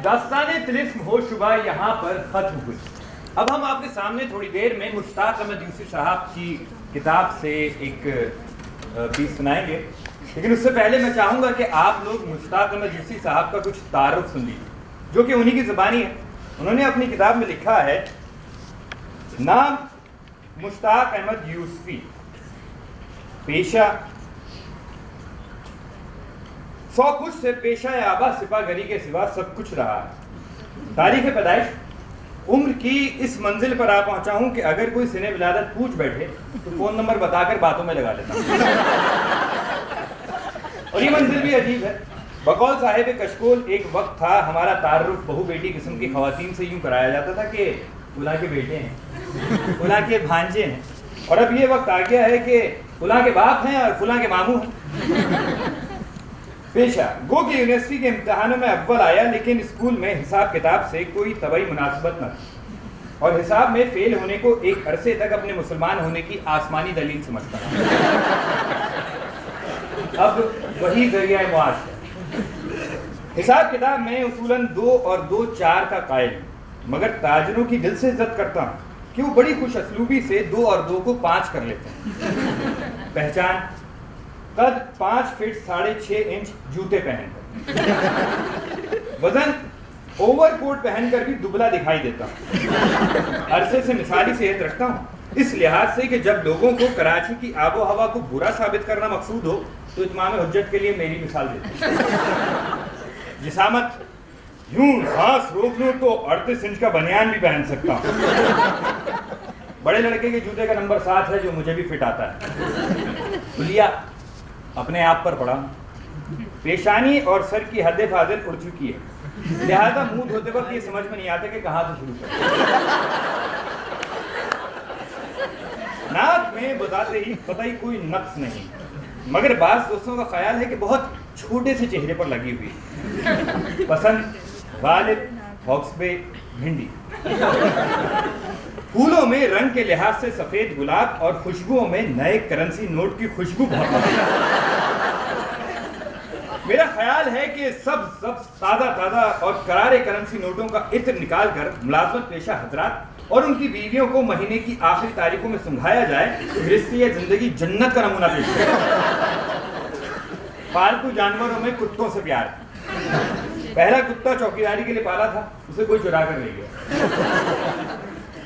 दास्ताने तिलिस्म होशुबा यहाँ पर खत्म हुई। अब हम आपके सामने थोड़ी देर में मुश्ताक अहमद यूसी साहब की किताब से एक पीस सुनाएंगे, लेकिन उससे पहले मैं चाहूँगा कि आप लोग मुश्ताक अहमद यूसी साहब का कुछ तारुफ सुन लीजिए, जो कि उन्हीं की ज़बानी है। उन्होंने अपनी किताब में लिखा है, नाम मुश्ताक अहमद यूसी, पेशा सौ कुछ से पेशा आबा सिपागरी के सिवा सब कुछ रहा है। तारीख पैदाइश उम्र की इस मंजिल पर आ पहुंचा हूं कि अगर कोई सिने विलादत पूछ बैठे तो फोन नंबर बताकर बातों में लगा लेता हूं। और ये मंजिल भी अजीब है। बकौल साहिब कशकोल एक वक्त था हमारा तारुफ बहु बेटी किस्म की खवातीन से यूं कराया जाता था कि फुला के बेटे हैं, फुला के भांजे हैं, और अब ये वक्त आ गया है कि फुला के बाप हैं और फुला के मामू हैं। पेशा गो की यूनिवर्सिटी के इम्तिहानों में अव्वल आया, लेकिन स्कूल में हिसाब किताब से कोई तबई मुनासिबत न थी और हिसाब में फेल होने को एक अरसे तक अपने मुसलमान होने की आसमानी दलील समझता था। अब वही जरिया मुआश है। हिसाब किताब में उसूलन 2 और 2 4 का कायल, मगर ताजरों की दिल से इज्जत करता हूँ कि वो बड़ी खुश असलूबी से 2 और 2 को 5 कर लेते हैं। पहचान कद 5 फीट 6.5 इंच जूते पहनकर, वजन ओवरकोट पहनकर भी दुबला दिखाई देता हूँ। अरसे से मिसाली सेहत रखता हूँ, इस लिहाज से कि जब लोगों को कराची की आबो हवा को बुरा साबित करना मकसूद हो तो इत्माम हुज्जत के लिए मेरी मिसाल देते हैं। जिसामत यूं सांस रोक लूं तो 38 इंच का बनियान भी पहन सकता हूँ। बड़े लड़के के जूते का नंबर 7 है, जो मुझे भी फिट आता है। बुलिया अपने आप पर पड़ा, पेशानी और सर की हद फाजिल उड़ चुकी है, लिहाजा मुंह धोते वक्त ये समझ में नहीं आता कि कहाँ से शुरू करें। नाक में बताते ही कतई कोई नक्स नहीं, मगर बास दोस्तों का ख्याल है कि बहुत छोटे से चेहरे पर लगी हुई है। पसंद गालिब हॉक्सबे भिंडी, फूलों में रंग के लिहाज से सफेद गुलाब और खुशबुओं में नए करेंसी नोट की खुशबू बहुत है। मेरा ख्याल है कि सब ताज़ा और करारे करेंसी नोटों का इत्र निकाल कर मुलाजमत पेशा हजरात और उनकी बीवियों को महीने की आखिरी तारीखों में सुंघाया जाए तो गृहस्थी जिंदगी जन्नत का नमूना पेश करे। पालतू जानवरों में कुत्तों से प्यार। पहला कुत्ता चौकीदारी के लिए पाला था, उसे कोई चुरा कर ले गया।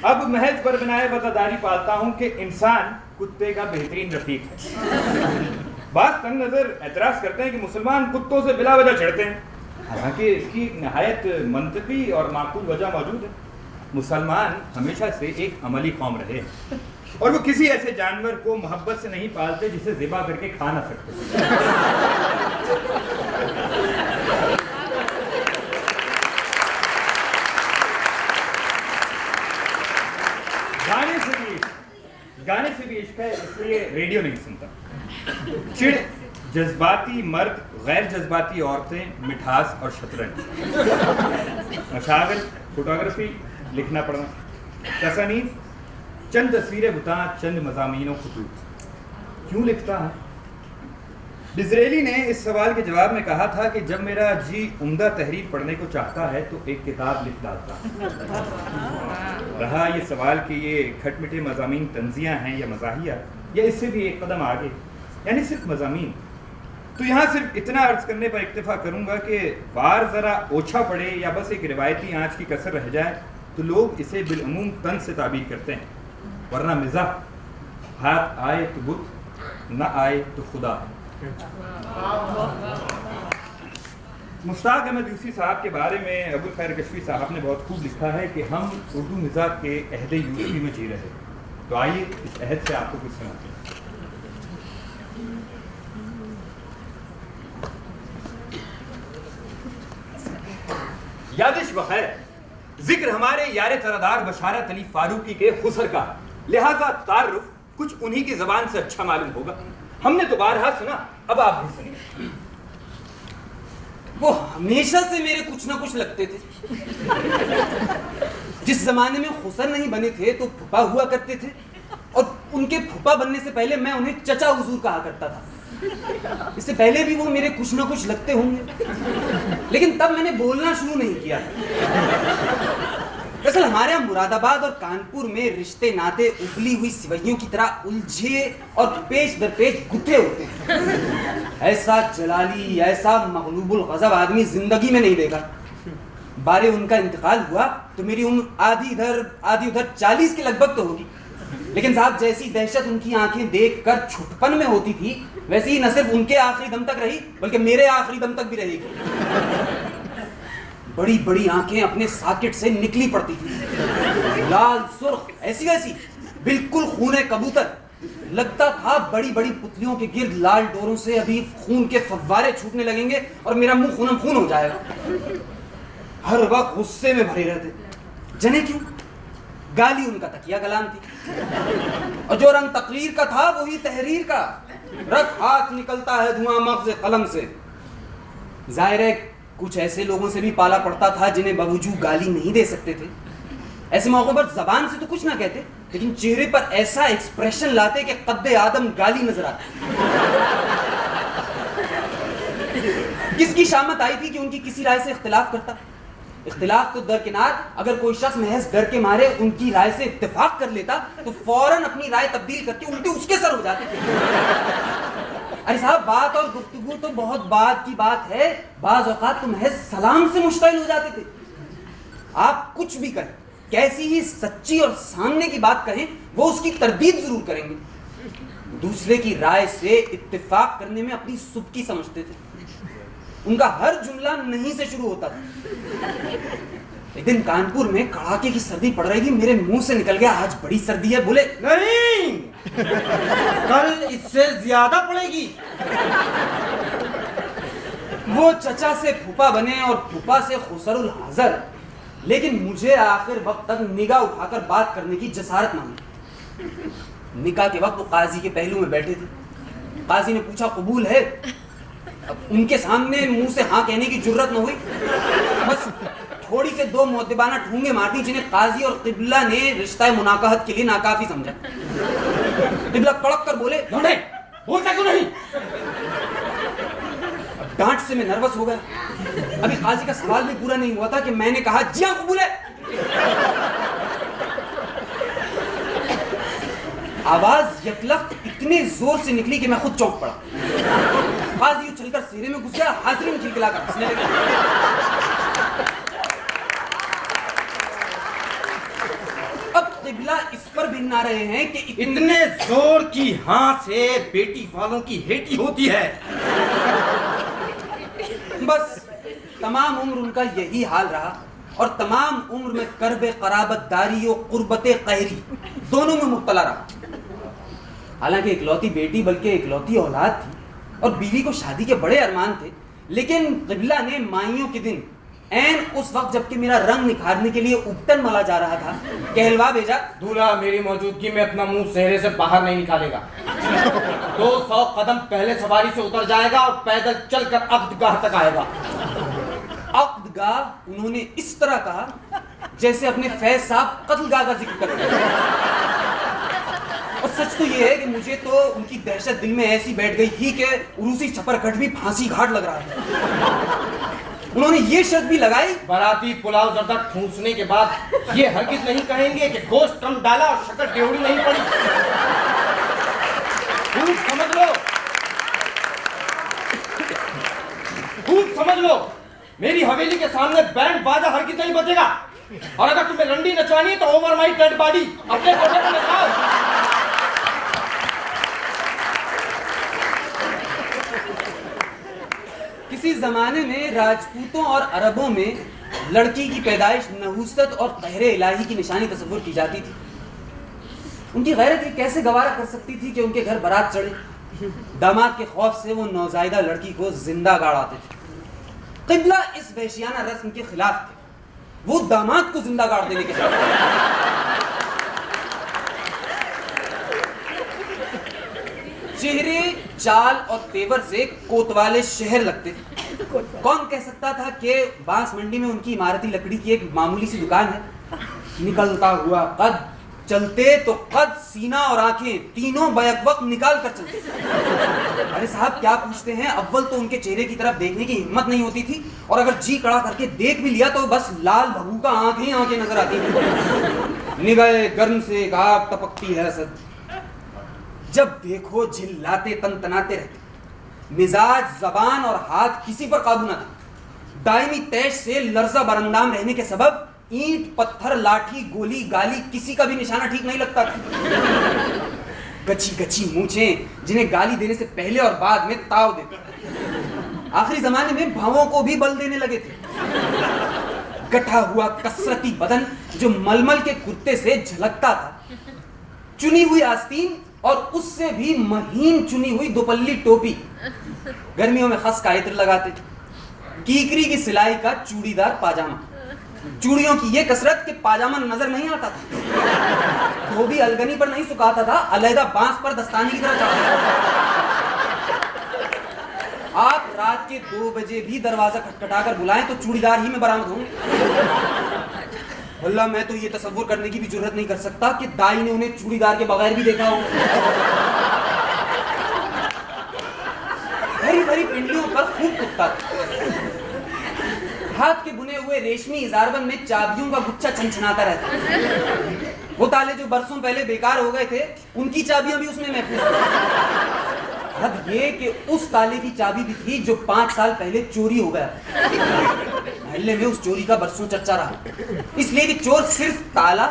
अब महज पर बनाए वफादारी पालता हूं कि इंसान कुत्ते का बेहतरीन रफीक है। बात तंग नजर एतराज करते हैं कि मुसलमान कुत्तों से बिला वजह चिढ़ते हैं, हालांकि इसकी नहायत मंतकी और माकूल वजह मौजूद है। मुसलमान हमेशा से एक अमली कौम रहे और वो किसी ऐसे जानवर को मोहब्बत से नहीं पालते जिसे ज़िबा करके खा ना सकते। गाने से भी इश्क है, इसलिए रेडियो नहीं सुनता। चिड़, जज्बाती मर्द, गैर जज्बाती औरतें, मिठास और शतरंज, मशागिल, फोटोग्राफी, लिखना पढ़ना, तसनीफ, चंद तस्वीरें बुता, चंद मज़ामीन खुतूत। क्यों लिखता है? डिज़रेली ने इस सवाल के जवाब में कहा था कि जब मेरा जी उम्दा तहरीर पढ़ने को चाहता है तो एक किताब लिख डालता है। रहा ये सवाल कि ये खटमिटे मज़ामीन तंज़ियाँ हैं या मज़ाहिया, या इससे भी एक कदम आगे, यानी सिर्फ मज़ामीन, तो यहाँ सिर्फ इतना अर्ज़ करने पर इक्तफ़ा करूँगा कि वार ज़रा ओछा पड़े या बस एक रिवायती आँच की कसर रह जाए तो लोग इसे बिलअमूम तंज़ से ताबीर करते हैं, वरना मिज़ाह हाथ आए तो बुत, न आए तो खुदा। मुश्ताक अहमद यूसी साहब के बारे में अबुल खैर कशफी साहब ने बहुत खूब लिखा है कि हम उर्दू मिजाज के अहद यूसी में जी रहे हैं। तो आइए इस अहद से आपको कुछ सुनाते हैं। यादिश बखैर, जिक्र हमारे यार तरदार बशारत अली फारूकी के खुसर का, लिहाजा तारुफ कुछ उन्हीं की जबान से अच्छा मालूम होगा। हमने तो बारहा सुना, अब आप भी सुनिए। वो हमेशा से मेरे कुछ ना कुछ लगते थे। जिस जमाने में खुसर नहीं बने थे तो फुफा हुआ करते थे, और उनके फुफा बनने से पहले मैं उन्हें चचा हुजूर कहा करता था। इससे पहले भी वो मेरे कुछ ना कुछ लगते होंगे। लेकिन तब मैंने बोलना शुरू नहीं किया था। दरअसल हमारे यहाँ मुरादाबाद और कानपुर में रिश्ते नाते उबली हुई सिवैयों की तरह उलझे और पेच दर पेच गुत्थे होते हैं। ऐसा जलाली, ऐसा मगलूबुल गज़ब आदमी जिंदगी में नहीं देखा। बारे उनका इंतकाल हुआ तो मेरी उम्र आधी इधर आधी उधर 40 के लगभग तो होगी। लेकिन साहब जैसी दहशत उनकी आंखें देखकर छुटपन में होती थी, वैसे ही न सिर्फ उनके आखिरी दम तक रही बल्कि मेरे आखिरी दम तक भी रहेगी। बड़ी बड़ी आंखें अपने सॉकेट से निकली पड़ती थी, लाल सुर्ख ऐसी वैसी, बिल्कुल खूने कबूतर। लगता था बड़ी बड़ी पुतलियों के गिर्द लाल डोरों से अभी खून के फव्वारे छूटने लगेंगे और मेरा मुंह खूनम खून हो जाएगा। हर वक्त गुस्से में भरे रहते, जने क्यों? गाली उनका तकिया कलाम थी, और जो रंग तकरीर का था वही तहरीर का। रख हाथ निकलता है धुआं मग़ज़ कलम से। जाहिर है कुछ ऐसे लोगों से भी पाला पड़ता था जिन्हें बावजूद गाली नहीं दे सकते थे। ऐसे मौकों पर जबान से तो कुछ ना कहते, लेकिन चेहरे पर ऐसा एक्सप्रेशन लाते कि कद्दे आदम गाली नजर आती। किसकी शामत आई थी कि उनकी किसी राय से इख्तिलाफ करता। इख्तिलाफ तो दरकिनार, अगर कोई शख्स महज डर के मारे उनकी राय से इत्तेफाक कर लेता तो फौरन अपनी राय तब्दील करके उल्टे उसके सर हो जाते थे। अरे साहब बात और गुफ्तगू तो बहुत बाद की बात है, बाज़ औक़ात तो महज सलाम से मुश्तइल हो जाते थे। आप कुछ भी करें, कैसी ही सच्ची और सामने की बात कहें, वो उसकी तरदीद जरूर करेंगे। दूसरे की राय से इत्तेफाक करने में अपनी सुबकी समझते थे। उनका हर जुमला नहीं से शुरू होता था। एक दिन कानपुर में कड़ाके की सर्दी पड़ रही थी, मेरे मुंह से निकल गया आज बड़ी सर्दी है। बोले नहीं, कल इससे ज्यादा पड़ेगी। वो चचा से फूफा बने और फूफा से खुसरुल हज़र, लेकिन मुझे आखिर वक्त तक निगाह उठाकर बात करने की जसारत न हुई। निकाह के वक्त वो काजी के पहलू में बैठे थे। काजी ने पूछा कबूल है। अब उनके सामने मुंह से हाँ कहने की जुर्रत न हुई, बस थोड़ी से दो मुअद्दिबाना ठूंगे मार दी, जिन्हें काजी और क़िबला ने रिश्ता मुनाकाहत के लिए नाकाफी समझा। क़िबला कड़क कर बोले लौंडे बोलता क्यों नहीं? डांट से मैं नर्वस हो गया। अभी काजी का सवाल भी पूरा नहीं हुआ था कि मैंने कहा जी हाँ कबूल है। आवाज यकलख्त इतने जोर से निकली कि मैं खुद चौंक पड़ा। काजी उछलकर सीने में घुस गया, हाजिरी में खिलखिलाकर हंसने लगा। अब क़िबला इस पर भिन्न आ रहे हैं कि इतने जोर की हाँ से बेटी वालों की हेटी होती है। बस तमाम उम्र उनका यही हाल रहा, और तमाम उम्र में कर्ब क़राबतदारी और क़ुर्बत क़हरी दोनों में मुब्तला रहा। हालांकि इकलौती बेटी बल्कि इकलौती औलाद थी और बीवी को शादी के बड़े अरमान थे, लेकिन क़िबला ने माइयों के दिन ऐन उस वक्त जबकि मेरा रंग निखारने के लिए उपटन मला जा रहा था, कहलवा भेजा। दूल्हा मेरी मौजूदगी में अपना मुंह सेहरे से बाहर नहीं निकालेगा। 200 कदम पहले सवारी से उतर जाएगा और पैदल चलकर अक़दगाह तक आएगा। अक़दगाह उन्होंने इस तरह कहा जैसे अपने फैज साहब कत्लगाह का जिक्र करते हैं। और सच तो ये है कि मुझे तो उनकी दहशत दिल में ऐसी बैठ गई थी कि उरूसी छपरगढ़ भी फांसी घाट लग रहा था। उन्होंने ये शर्त भी लगाई, बाराती पुलाव जर्दा ठूंसने के बाद ये हरगिज नहीं कहेंगे कि गोश्त कम डाला और शक्कर टेवड़ी नहीं पड़ी। खूब समझ लो, खूब समझ लो, मेरी हवेली के सामने बैंड बाजा हरगिज नहीं बजेगा। और अगर तुम्हें रंडी नचवानी है तो ओवर माई डेड बॉडी अपने कोठे पर नचाओ। किसी जमाने में राजपूतों और अरबों में लड़की की पैदाइश नहुसत और कहरे इलाही की निशानी तस्वुर की जाती थी। उनकी गैरत ये कैसे गवारा कर सकती थी कि उनके घर बारात चढ़े। दामाद के खौफ से वो नौजायदा लड़की को जिंदा गाड़ आते थे। क़िबला इस वहशियाना रस्म के खिलाफ थे, वो दामाद को जिंदा गाड़ देने के खिलाफ। चेहरे, चाल और तेवर से कोतवाले शहर लगते थे। कौन कह सकता था कि बांस मंडी में उनकी इमारती लकड़ी की एक मामूली सी दुकान है। निकलता हुआ कद, चलते तो कद, सीना और आंखें तीनों बैक वक्त निकाल कर चलते। अरे साहब क्या पूछते हैं, अव्वल तो उनके चेहरे की तरफ देखने की हिम्मत नहीं होती थी, और अगर जी कड़ा करके देख भी लिया तो बस लाल भगू का आंखें आंखें नजर आती थी। निगाहे गर्म से एक आग टपकती है असद, जब देखो झिल्लाते तनतनाते रहते। मिजाज, जबान और हाथ किसी पर काबू न था। दायमी तैश से लर्जा बरंदाम रहने के सबब ईंट, पत्थर, लाठी, गोली, गाली किसी का भी निशाना ठीक नहीं लगता था। गची गची मूंछें जिन्हें गाली देने से पहले और बाद में ताव देते। आखिरी जमाने में भावों को भी बल देने लगे थे। गठा हुआ कसरती बदन जो मलमल के कुर्ते से झलकता था, चुनी हुई आस्तीन और उससे भी महीन चुनी हुई दोपल्ली टोपी, गर्मियों में खस का इत्र लगाते, कीकरी की सिलाई का चूड़ीदार पाजामा, चूड़ियों की ये कसरत कि पाजामा नजर नहीं आता था, धोबी अलगनी पर नहीं सुखाता था, अलहदा बांस पर दस्तानी की तरह चढ़ाता। आप रात के 2 बजे भी दरवाजा खटखटाकर बुलाएं तो चूड़ीदार ही में बरामद होंगे। अल्लाह, मैं तो ये तसव्वुर करने की भी जुर्रत नहीं कर सकता कि दाई ने उन्हें चूड़ीदार के बगैर भी देखा हो। भरी भरी पिंडलियों पर खूब कुत्ता था। हाथ के बुने हुए रेशमी इजारबंद में चाबियों का गुच्छा छनछनाता रहता। वो ताले जो बरसों पहले बेकार हो गए थे, उनकी चाबियां भी उसमें महफूज थी। हद ये कि उस ताले की चाबी भी थी जो 5 साल पहले चोरी हो गया। मोहल्ले में उस चोरी का बरसों चर्चा रहा, इसलिए कि चोर सिर्फ ताला,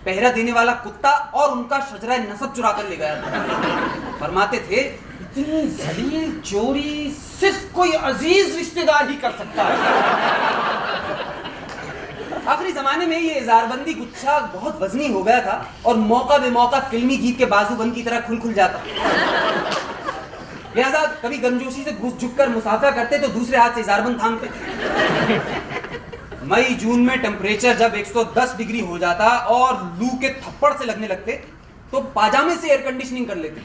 पहरा देने वाला कुत्ता और उनका शजरा नसब चुरा कर ले गया था। फरमाते थे, इतनी जलील चोरी सिर्फ कोई अजीज रिश्तेदार ही कर सकता है। आखिरी जमाने में ये इजारबंदी गुच्छा बहुत वजनी हो गया था और मौका बेमौका फिल्मी गीत के बाजूबंद की तरह खुल जाता। लिहाजा कभी गर्मजोशी से घुस झुककर मुसाफा करते तो दूसरे हाथ से इजारबंद थामते। मई जून में टेम्परेचर जब 110 डिग्री हो जाता और लू के थप्पड़ से लगने लगते तो पाजामे से एयर कंडीशनिंग कर लेते।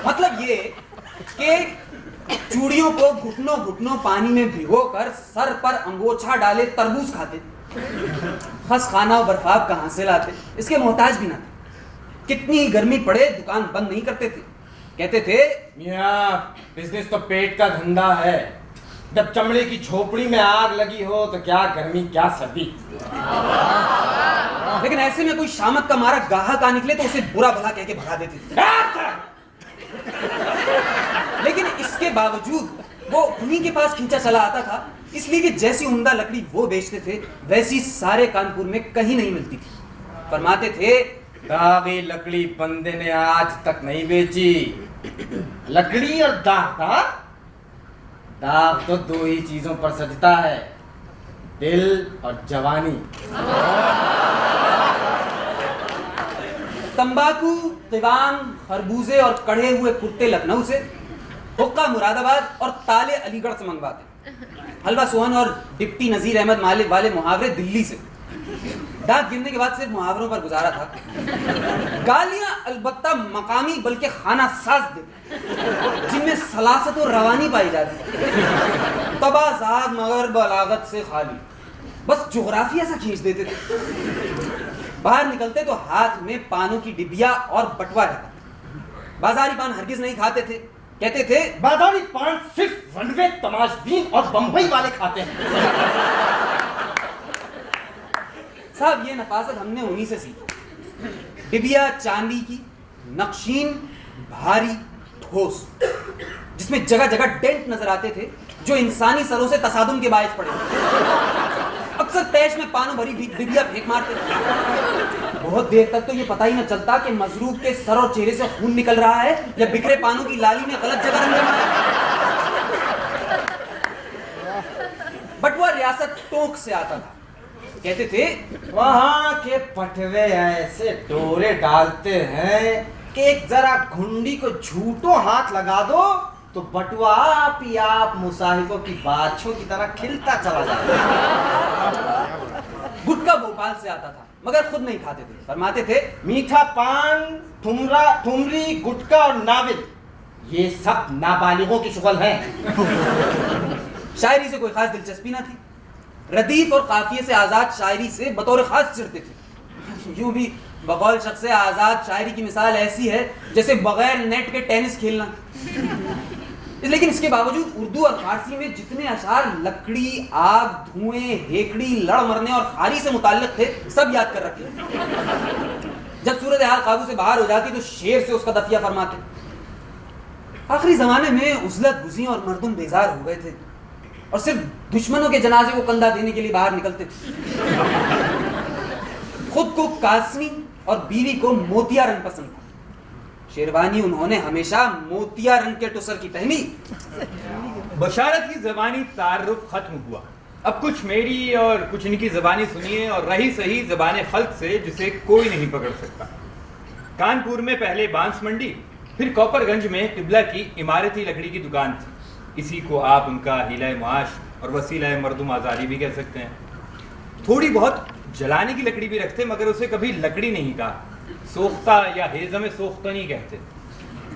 मतलब ये कि चूड़ियों को घुटनों घुटनों पानी में भिगोकर सर पर अंगोछा डाले तरबूज खाते। खस खाना और बर्फाब कहां से लाते, इसके मोहताज भी ना थे। कितनी ही गर्मी पड़े दुकान बंद नहीं करते थे। कहते थे, मियां, बिजनेस तो पेट का धंधा है। जब चमड़े की झोपड़ी में आग लगी हो तो क्या गर्मी क्या सर्दी। लेकिन ऐसे में कोई शामत का मारा गाहक आ निकले तो उसे बुरा भला कह के भगा देते थे। लेकिन इसके बावजूद वो उन्हीं के पास खींचा चला आता था, इसलिए कि जैसी उम्दा लकड़ी वो बेचते थे वैसी सारे कानपुर में कहीं नहीं मिलती थी। फरमाते थे, दागी लकड़ी बंदे ने आज तक नहीं बेची। लकड़ी और दाग, दाग तो 2 ही चीजों पर सजता है, दिल और जवानी। तंबाकू, तिवान, खरबूजे और कढ़े हुए कुर्ते लखनऊ से, हुक्का मुरादाबाद और ताले अलीगढ़ से मंगवाते। हलवा सोहन और डिप्टी नजीर अहमद मालिक वाले मुहावरे दिल्ली से। डाक गिरने के बाद सिर्फ मुहावरों पर गुजारा था। गालियां अलबत्ता मकामी बल्कि खाना साज देते, जिनमें सलासत और रवानी पाई जाती। तबाजाद मगर बलागत से खाली, बस जोग्राफिया सा खींच देते थे। बाहर निकलते तो हाथ में पानों की डिबिया और बटवा रहता। बाजारी पान हरगिज नहीं खाते थे। कहते थे, बाजारी पान सिर्फ रनवे, तमाशबीन और बंबई वाले खाते हैं। साहब ये नफासत हमने उन्हीं से सीखी। डिबिया चांदी की, नक्शीन, भारी, ठोस, जिसमें जगह जगह डेंट नजर आते थे जो इंसानी सरों से तसादुम के बायस पड़े। अक्सर तैश में पानों भरी डिबिया फेंक मारते। बहुत देर तक तो ये पता ही न चलता कि मजरूब के सर और चेहरे से खून निकल रहा है या बिखरे पानों की लाली ने गलत जगह रंग जमाया। बटुआ रियासत टोंक से आता था। कहते थे, वहां के पटवे ऐसे डोरे डालते हैं कि एक जरा घुंडी को झूठो हाथ लगा दो तो बटुआ आप ही आप मुसाहिबों की बाछों की तरह खिलता चला जाता। गुटका भोपाल से आता था मगर खुद नहीं खाते थे। फरमाते थे, मीठा पान, ठुमरी, गुटका और नाविल, ये सब नाबालिगों की शुगल है। शायरी से कोई खास दिलचस्पी ना थी। रदीफ और काफिये से आजाद शायरी से बतौर खास चिढ़ते थे। यूं भी बकौल शख्स आजाद शायरी की मिसाल ऐसी है जैसे बगैर नेट के टेनिस खेलना। लेकिन इसके बावजूद उर्दू और फारसी में जितने अशार लकड़ी, आग, धुएं, हेकड़ी, लड़ मरने और खारी से मुताल्लिक थे, सब याद कर रखे। जब सूरत हाल काबू से बाहर हो जाती तो शेर से उसका दफिया फरमाते। आखिरी जमाने में उजलत गुजी और मर्दुम बेजार हो गए थे और सिर्फ दुश्मनों के जनाजे को कंधा देने के लिए बाहर निकलते थे। खुद को कासमी और बीवी को मोतिया रंग पसंद था। शेरवानी उन्होंने हमेशा मोतिया रंग के टुसर की पहनी। बशारत की ज़बानी तारुफ खत्म हुआ। अब कुछ मेरी और कुछ इनकी ज़बानी सुनिए और रही सही ज़बान खल्क से जिसे कोई नहीं पकड़ सकता। कानपुर में पहले बांस मंडी, फिर कॉपरगंज में किबला की इमारती लकड़ी की दुकान थी। इसी को आप उनका हीला मुआश और वसीला मर्दुम आज़ादी भी कह सकते हैं। थोड़ी बहुत जलाने की लकड़ी भी रखते, मगर उसे कभी लकड़ी नहीं कहा, सोख्ता या हेज़म सोख्ता नहीं कहते।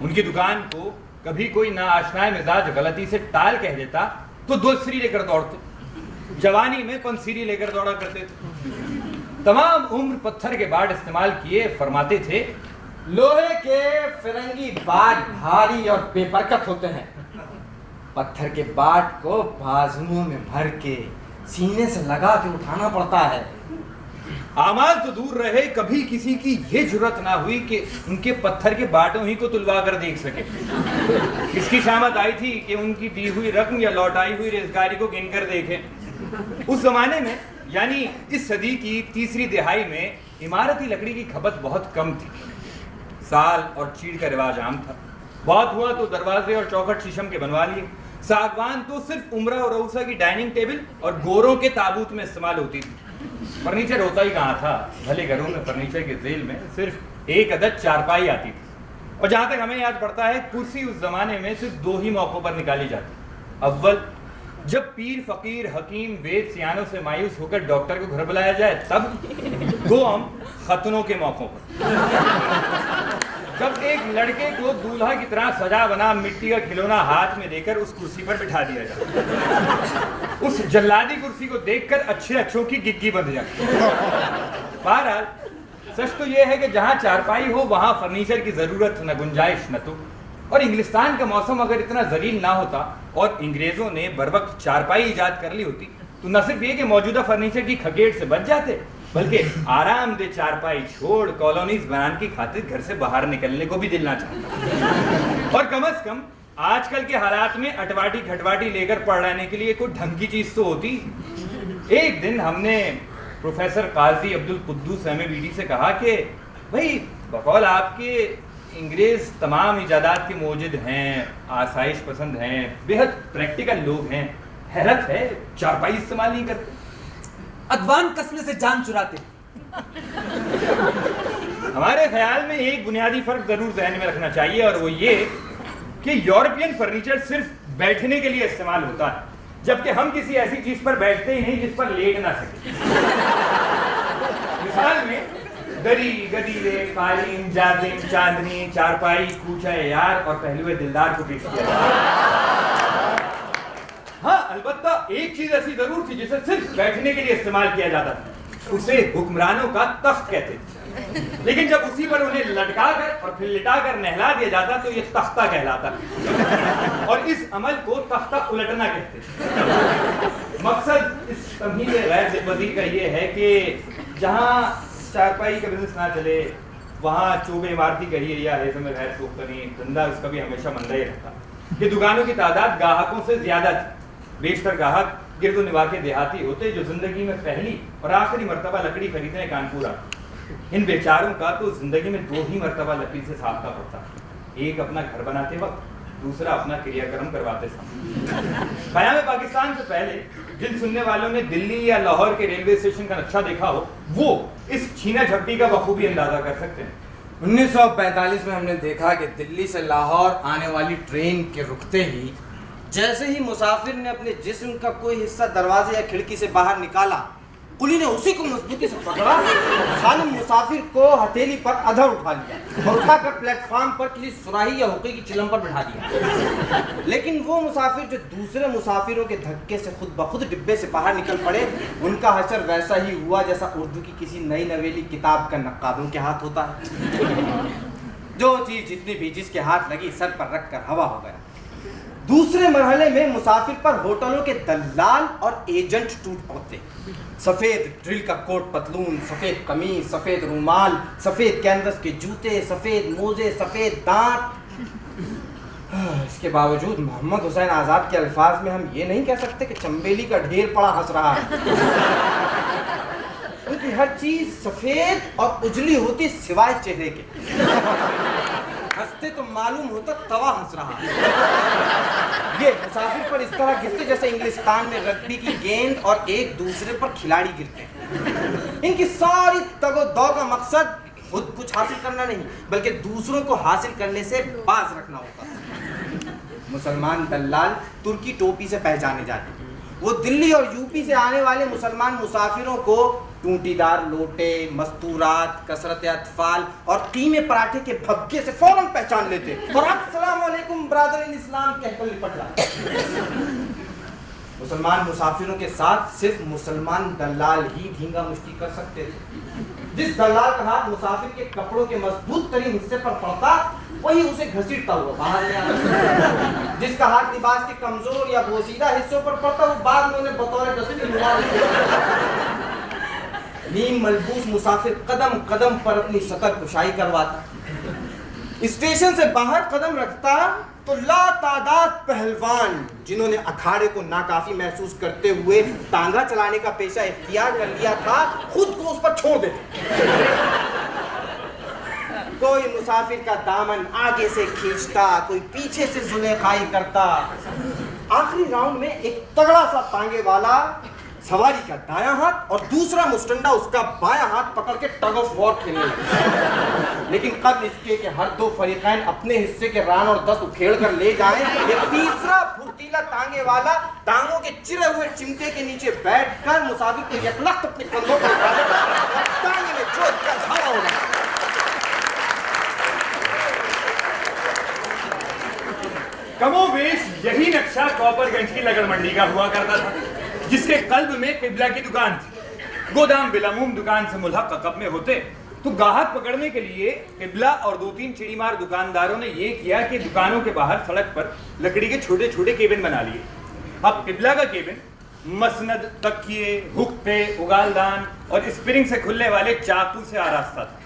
उनकी दुकान को कभी कोई नाआशना मिजाज गलती से टाल कह देता तो दोसरी लेकर दौड़ते। जवानी में पंसीरी लेकर दौड़ा करते थे। तमाम उम्र पत्थर के बाट इस्तेमाल किए, फरमाते थे लोहे के फिरंगी बाट भारी और बेबरकत होते हैं। पत्थर के बाट को बाजुओं में भर के सीने से लगा के उठाना पड़ता है। आमाल तो दूर रहे, कभी किसी की ये जुर्रत ना हुई कि उनके पत्थर के बाटों ही को तुलवा कर देख सके। इसकी शामत आई थी कि उनकी दी हुई रकम या लौटाई हुई रेजगारी को गिनकर देखें। उस जमाने में, यानी इस सदी की तीसरी दिहाई में, इमारती लकड़ी की खपत बहुत कम थी। साल और चीड़ का रिवाज आम था। बहुत हुआ तो दरवाजे और चौखट शीशम के बनवा लिए। सागवान तो सिर्फ उमरा और रऊसा की डाइनिंग टेबल और गोरों के ताबूत में इस्तेमाल होती थी। फर्नीचर होता ही कहाँ था। भले घरों में फर्नीचर के जेल में सिर्फ एक अदद चारपाई आती थी। और जहाँ तक हमें याद पड़ता है, कुर्सी उस जमाने में सिर्फ दो ही मौक़ों पर निकाली जाती। अव्वल, जब पीर फकीर हकीम वेद सियानों से मायूस होकर डॉक्टर को घर बुलाया जाए तब। दोम, खतनों के मौक़ों पर, जब एक लड़के को दूल्हा की तरह सजा बना मिट्टी का खिलौना हाथ में देकर उस कुर्सी पर बिठा दिया जाता। उस जल्लादी कुर्सी को देखकर अच्छे अच्छों की गिग्गी बंध जाती। बहरहाल सच तो यह है कि जहां चारपाई हो वहां फर्नीचर की जरूरत न गुंजाइश न तो। और इंग्लिस्तान का मौसम अगर इतना जलील ना होता और अंग्रेजों ने बरवक्त चारपाई इजाद कर ली होती तो न सिर्फ ये कि मौजूदा फर्नीचर की खगेट से बच जाते, बल्कि आरामदेह चारपाई छोड़ कॉलोनीज बनाने की खातिर घर से बाहर निकलने को भी दिल ना चाहता। और कम से कम आजकल के हालात में अटवाटी खटवाटी लेकर पढ़ रहने के लिए कोई ढंग की चीज तो होती। एक दिन हमने प्रोफेसर काजी अब्दुल कुद्दूस MABD से कहा कि भाई, बकौल आपके अंग्रेज तमाम इजादात के मौजूद हैं, आसाइश पसंद हैं, बेहद प्रैक्टिकल लोग हैं, हैरत है चारपाई इस्तेमाल नहीं करते। अदवान कसने से जान चुराते। हमारे ख्याल में एक बुनियादी फर्क जरूर जहन में रखना चाहिए, और वो ये कि यूरोपियन फर्नीचर सिर्फ बैठने के लिए इस्तेमाल होता है, जबकि हम किसी ऐसी चीज पर बैठते ही नहीं जिस पर लेट ना सके। मिसाल में दरी, गदीले, कालीन, जाजिम, चांदनी, चारपाई, कूचा यार और पहलुए दिलदार को पेश किया जाता। हाँ, अलबत्ता एक चीज ऐसी जरूर थी जिसे सिर्फ बैठने के लिए इस्तेमाल किया जाता था। उसे हुक्मरानों का तख्त कहते थे। लेकिन जब उसी पर उन्हें लटकाकर और फिर लिटाकर नहला दिया जाता तो ये तख्ता कहलाता, और इस अमल को तख्ता उलटना कहते। मकसद इस तमहीद गैर दिलपजीर का ये है कि जहाँ चारपाई का बिजनेस ना चले वहाँ चोबे इमारती कहिए या हेज़म गैर सोख्तनी धंधा, उसका भी हमेशा मंदा ही रहता कि दुकानों की तादाद ग्राहकों से ज्यादा थी। बेशतर ग्राहक गिरदो निवाह के देहाती होते जो जिंदगी में पहली और आखिरी मरतबा लकड़ी खरीदने कानपुर आते। इन बेचारों का तो जिंदगी में दो ही मरतबा लकड़ी से साबका पड़ता, एक अपना घर बनाते वक्त, दूसरा अपना क्रियाक्रम करवाते समय। क़याम पाकिस्तान से पहले जिन सुनने वालों ने दिल्ली या लाहौर के रेलवे स्टेशन का नक्शा देखा हो, वो इस छीना झपटी का बखूबी अंदाजा कर सकते हैं। 1945 में हमने देखा कि दिल्ली से लाहौर आने वाली ट्रेन के रुकते ही जैसे ही मुसाफिर ने अपने जिस्म का कोई हिस्सा दरवाजे या खिड़की से बाहर निकाला, कुली ने उसी को मजबूती से पकड़ा, सालिम मुसाफिर को हथेली पर अधर उठा लिया और उठाकर प्लेटफॉर्म पर किसी सुराही या हुक्के की चिलम पर बैठा दिया। लेकिन वो मुसाफिर जो दूसरे मुसाफिरों के धक्के से खुद ब खुद डिब्बे से बाहर निकल पड़े, उनका हशर वैसा ही हुआ जैसा उर्दू की किसी नई नवेली किताब का नक्कादों के हाथ होता है। जो चीज जितनी भी जिसके हाथ लगी सर पर रखकर हवा हो गया। दूसरे मरहले में मुसाफिर पर होटलों के दलाल और एजेंट टूट पड़ते। सफेद ड्रिल का कोट पतलून, सफेद कमीज, सफेद रुमाल, सफेद कैनवस के जूते, सफेद मोजे, सफेद दांत। इसके बावजूद मोहम्मद हुसैन आजाद के अल्फाज में हम ये नहीं कह सकते कि चंबेली का ढेर पड़ा हंस रहा है। उनकी हर चीज सफेद और उजली होती सिवाय चेहरे के। हंसते तो मालूम होता तवा हंस रहा है। ये मुसाफिर पर इस तरह गिरते जैसे इंग्लिस्तान में रग्बी की गेंद और एक दूसरे पर खिलाड़ी गिरते हैं। इनकी सारी तगो-दौ का मकसद खुद कुछ हासिल करना नहीं, बल्कि दूसरों को हासिल करने से बाज रखना होता है। मुसलमान दलाल तुर्की टोपी से पहचाने जाते। वो दिल्ली और यूपी से आने वाले मुसलमान मुसाफिरों को टूटीदार लोटे, मस्तूरात, कसरत अतफाल और कीमे पराठे के भक्के से फौरन पहचान लेते और अस्सलाम वालेकुम ब्रदर इन इस्लाम कहकर लिपट जाते। मुसलमान मुसाफिरों के साथ सिर्फ मुसलमान दलाल ही धींगा मुश्ती कर सकते थे। जिस दलाल का हाथ मुसाफिर के कपड़ों के मजबूत तरीन हिस्से पर पड़ता, वही उसे घसीटता हुआ बाहर ले आता। जिसका हाथ लिबास के कमजोर या बोसीदा हिस्सों पर पड़ता, वो बाद में उन्हें बतौर दस्ती नीम मलबूस मुसाफिर कदम कदम पर अपनी सतर कुशाई करवाता। स्टेशन से बाहर कदम रखता तो लातादाद पहलवान जिन्होंने अखाड़े को नाकाफी महसूस करते हुए तांगा चलाने का पेशा इख्तियार कर लिया था, खुद को उस पर छोड़ देते। कोई मुसाफिर का दामन आगे से खींचता, कोई पीछे से जुलेखाई करता। आखिरी राउंड में एक तगड़ा सा तांगे वाला सवारी का दायां हाथ और दूसरा मुस्टंडा उसका बायां हाथ पकड़ के टग ऑफ वॉर खेलने लगे। लेकिन कब इसके कि हर दो फरीकैन अपने हिस्से के रान और दस उखेड़ कर ले जाएं, ये तीसरा फुर्तीला तांगे वाला टांगों के चिरे हुए चिमटे के नीचे बैठकर मुसाफिर को यकलख्त अपने कंधों पर उठा लेगा। तांगे में जोत का झाड़ा हो गया। कमोबेश यही नक्शा कॉपरगंज की लगड़ मंडी का हुआ करता था, जिसके कल्ब में किबला की दुकान थी। गोदाम बिलामुम दुकान से मुल्हक अकब में होते तो गाहक पकड़ने के लिए किबला और दो तीन चिड़ीमार दुकानदारों ने ये किया कि दुकानों के बाहर सड़क पर लकड़ी के छोटे छोटे केबिन बना लिए। अब किबला का केबिन मसनद, तकिए, हुक्के, उगालदान और स्प्रिंग से खुलने वाले चाकू से आरास्ता था।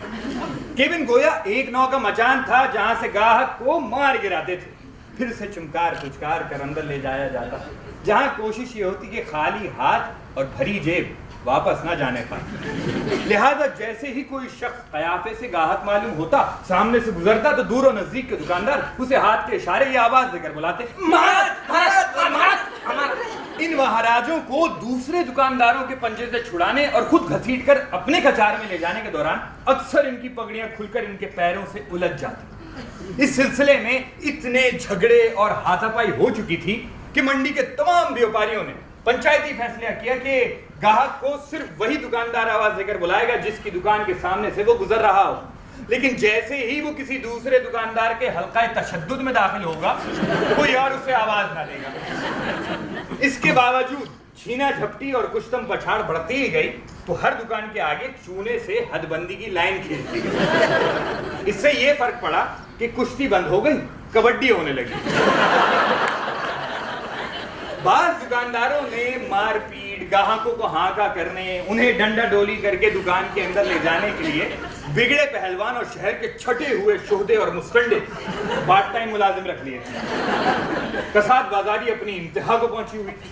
केबिन गोया एक नौ का मचान था जहां से गाहक को मार गिराते थे, फिर से चुमकार पुचकार कर अंदर ले जाया जाता, जहां कोशिश ये होती कि खाली हाथ और भरी जेब वापस ना जाने पाए। लिहाजा जैसे ही कोई शख्स कयाफे से गाहक मालूम होता, सामने से गुजरता तो दूर और नजदीक के दुकानदार उसे हाथ के इशारे या आवाज देकर बुलाते, इन महाराजों को दूसरे दुकानदारों के पंजे से छुड़ाने और खुद घसीटकर अपने कचार में ले जाने के दौरान अक्सर इनकी पगड़ियां खुलकर इनके पैरों से उलझ जाती। इस सिलसिले में इतने झगड़े और हाथापाई हो चुकी थी कि मंडी के तमाम व्यापारियों ने पंचायती फैसला किया कि गाहक को सिर्फ वही दुकानदार आवाज देकर बुलाएगा जिसकी दुकान के सामने से वो गुजर रहा हो। लेकिन जैसे ही वो किसी दूसरे दुकानदार के हल्का तशद्दुद में दाखिल होगा, कोई और उसे आवाज ना देगा। इसके बावजूद छीना झपटी और कुश्तम पछाड़ बढ़ती ही गई तो हर दुकान के आगे चूने से हदबंदी की लाइन खींचती गई। इससे ये फर्क पड़ा कि कुश्ती बंद हो गई, कबड्डी होने लगी। बाज दुकानदारों ने मारपीट, गाहकों को हांका करने, उन्हें डंडा डोली करके दुकान के अंदर ले जाने के लिए बिगड़े पहलवान और शहर के छटे हुए शोहदे और मुस्टंडे पार्ट टाइम मुलाजिम रख लिए थे। कसाद बाजारी अपनी इंतहा को पहुंची हुई थी।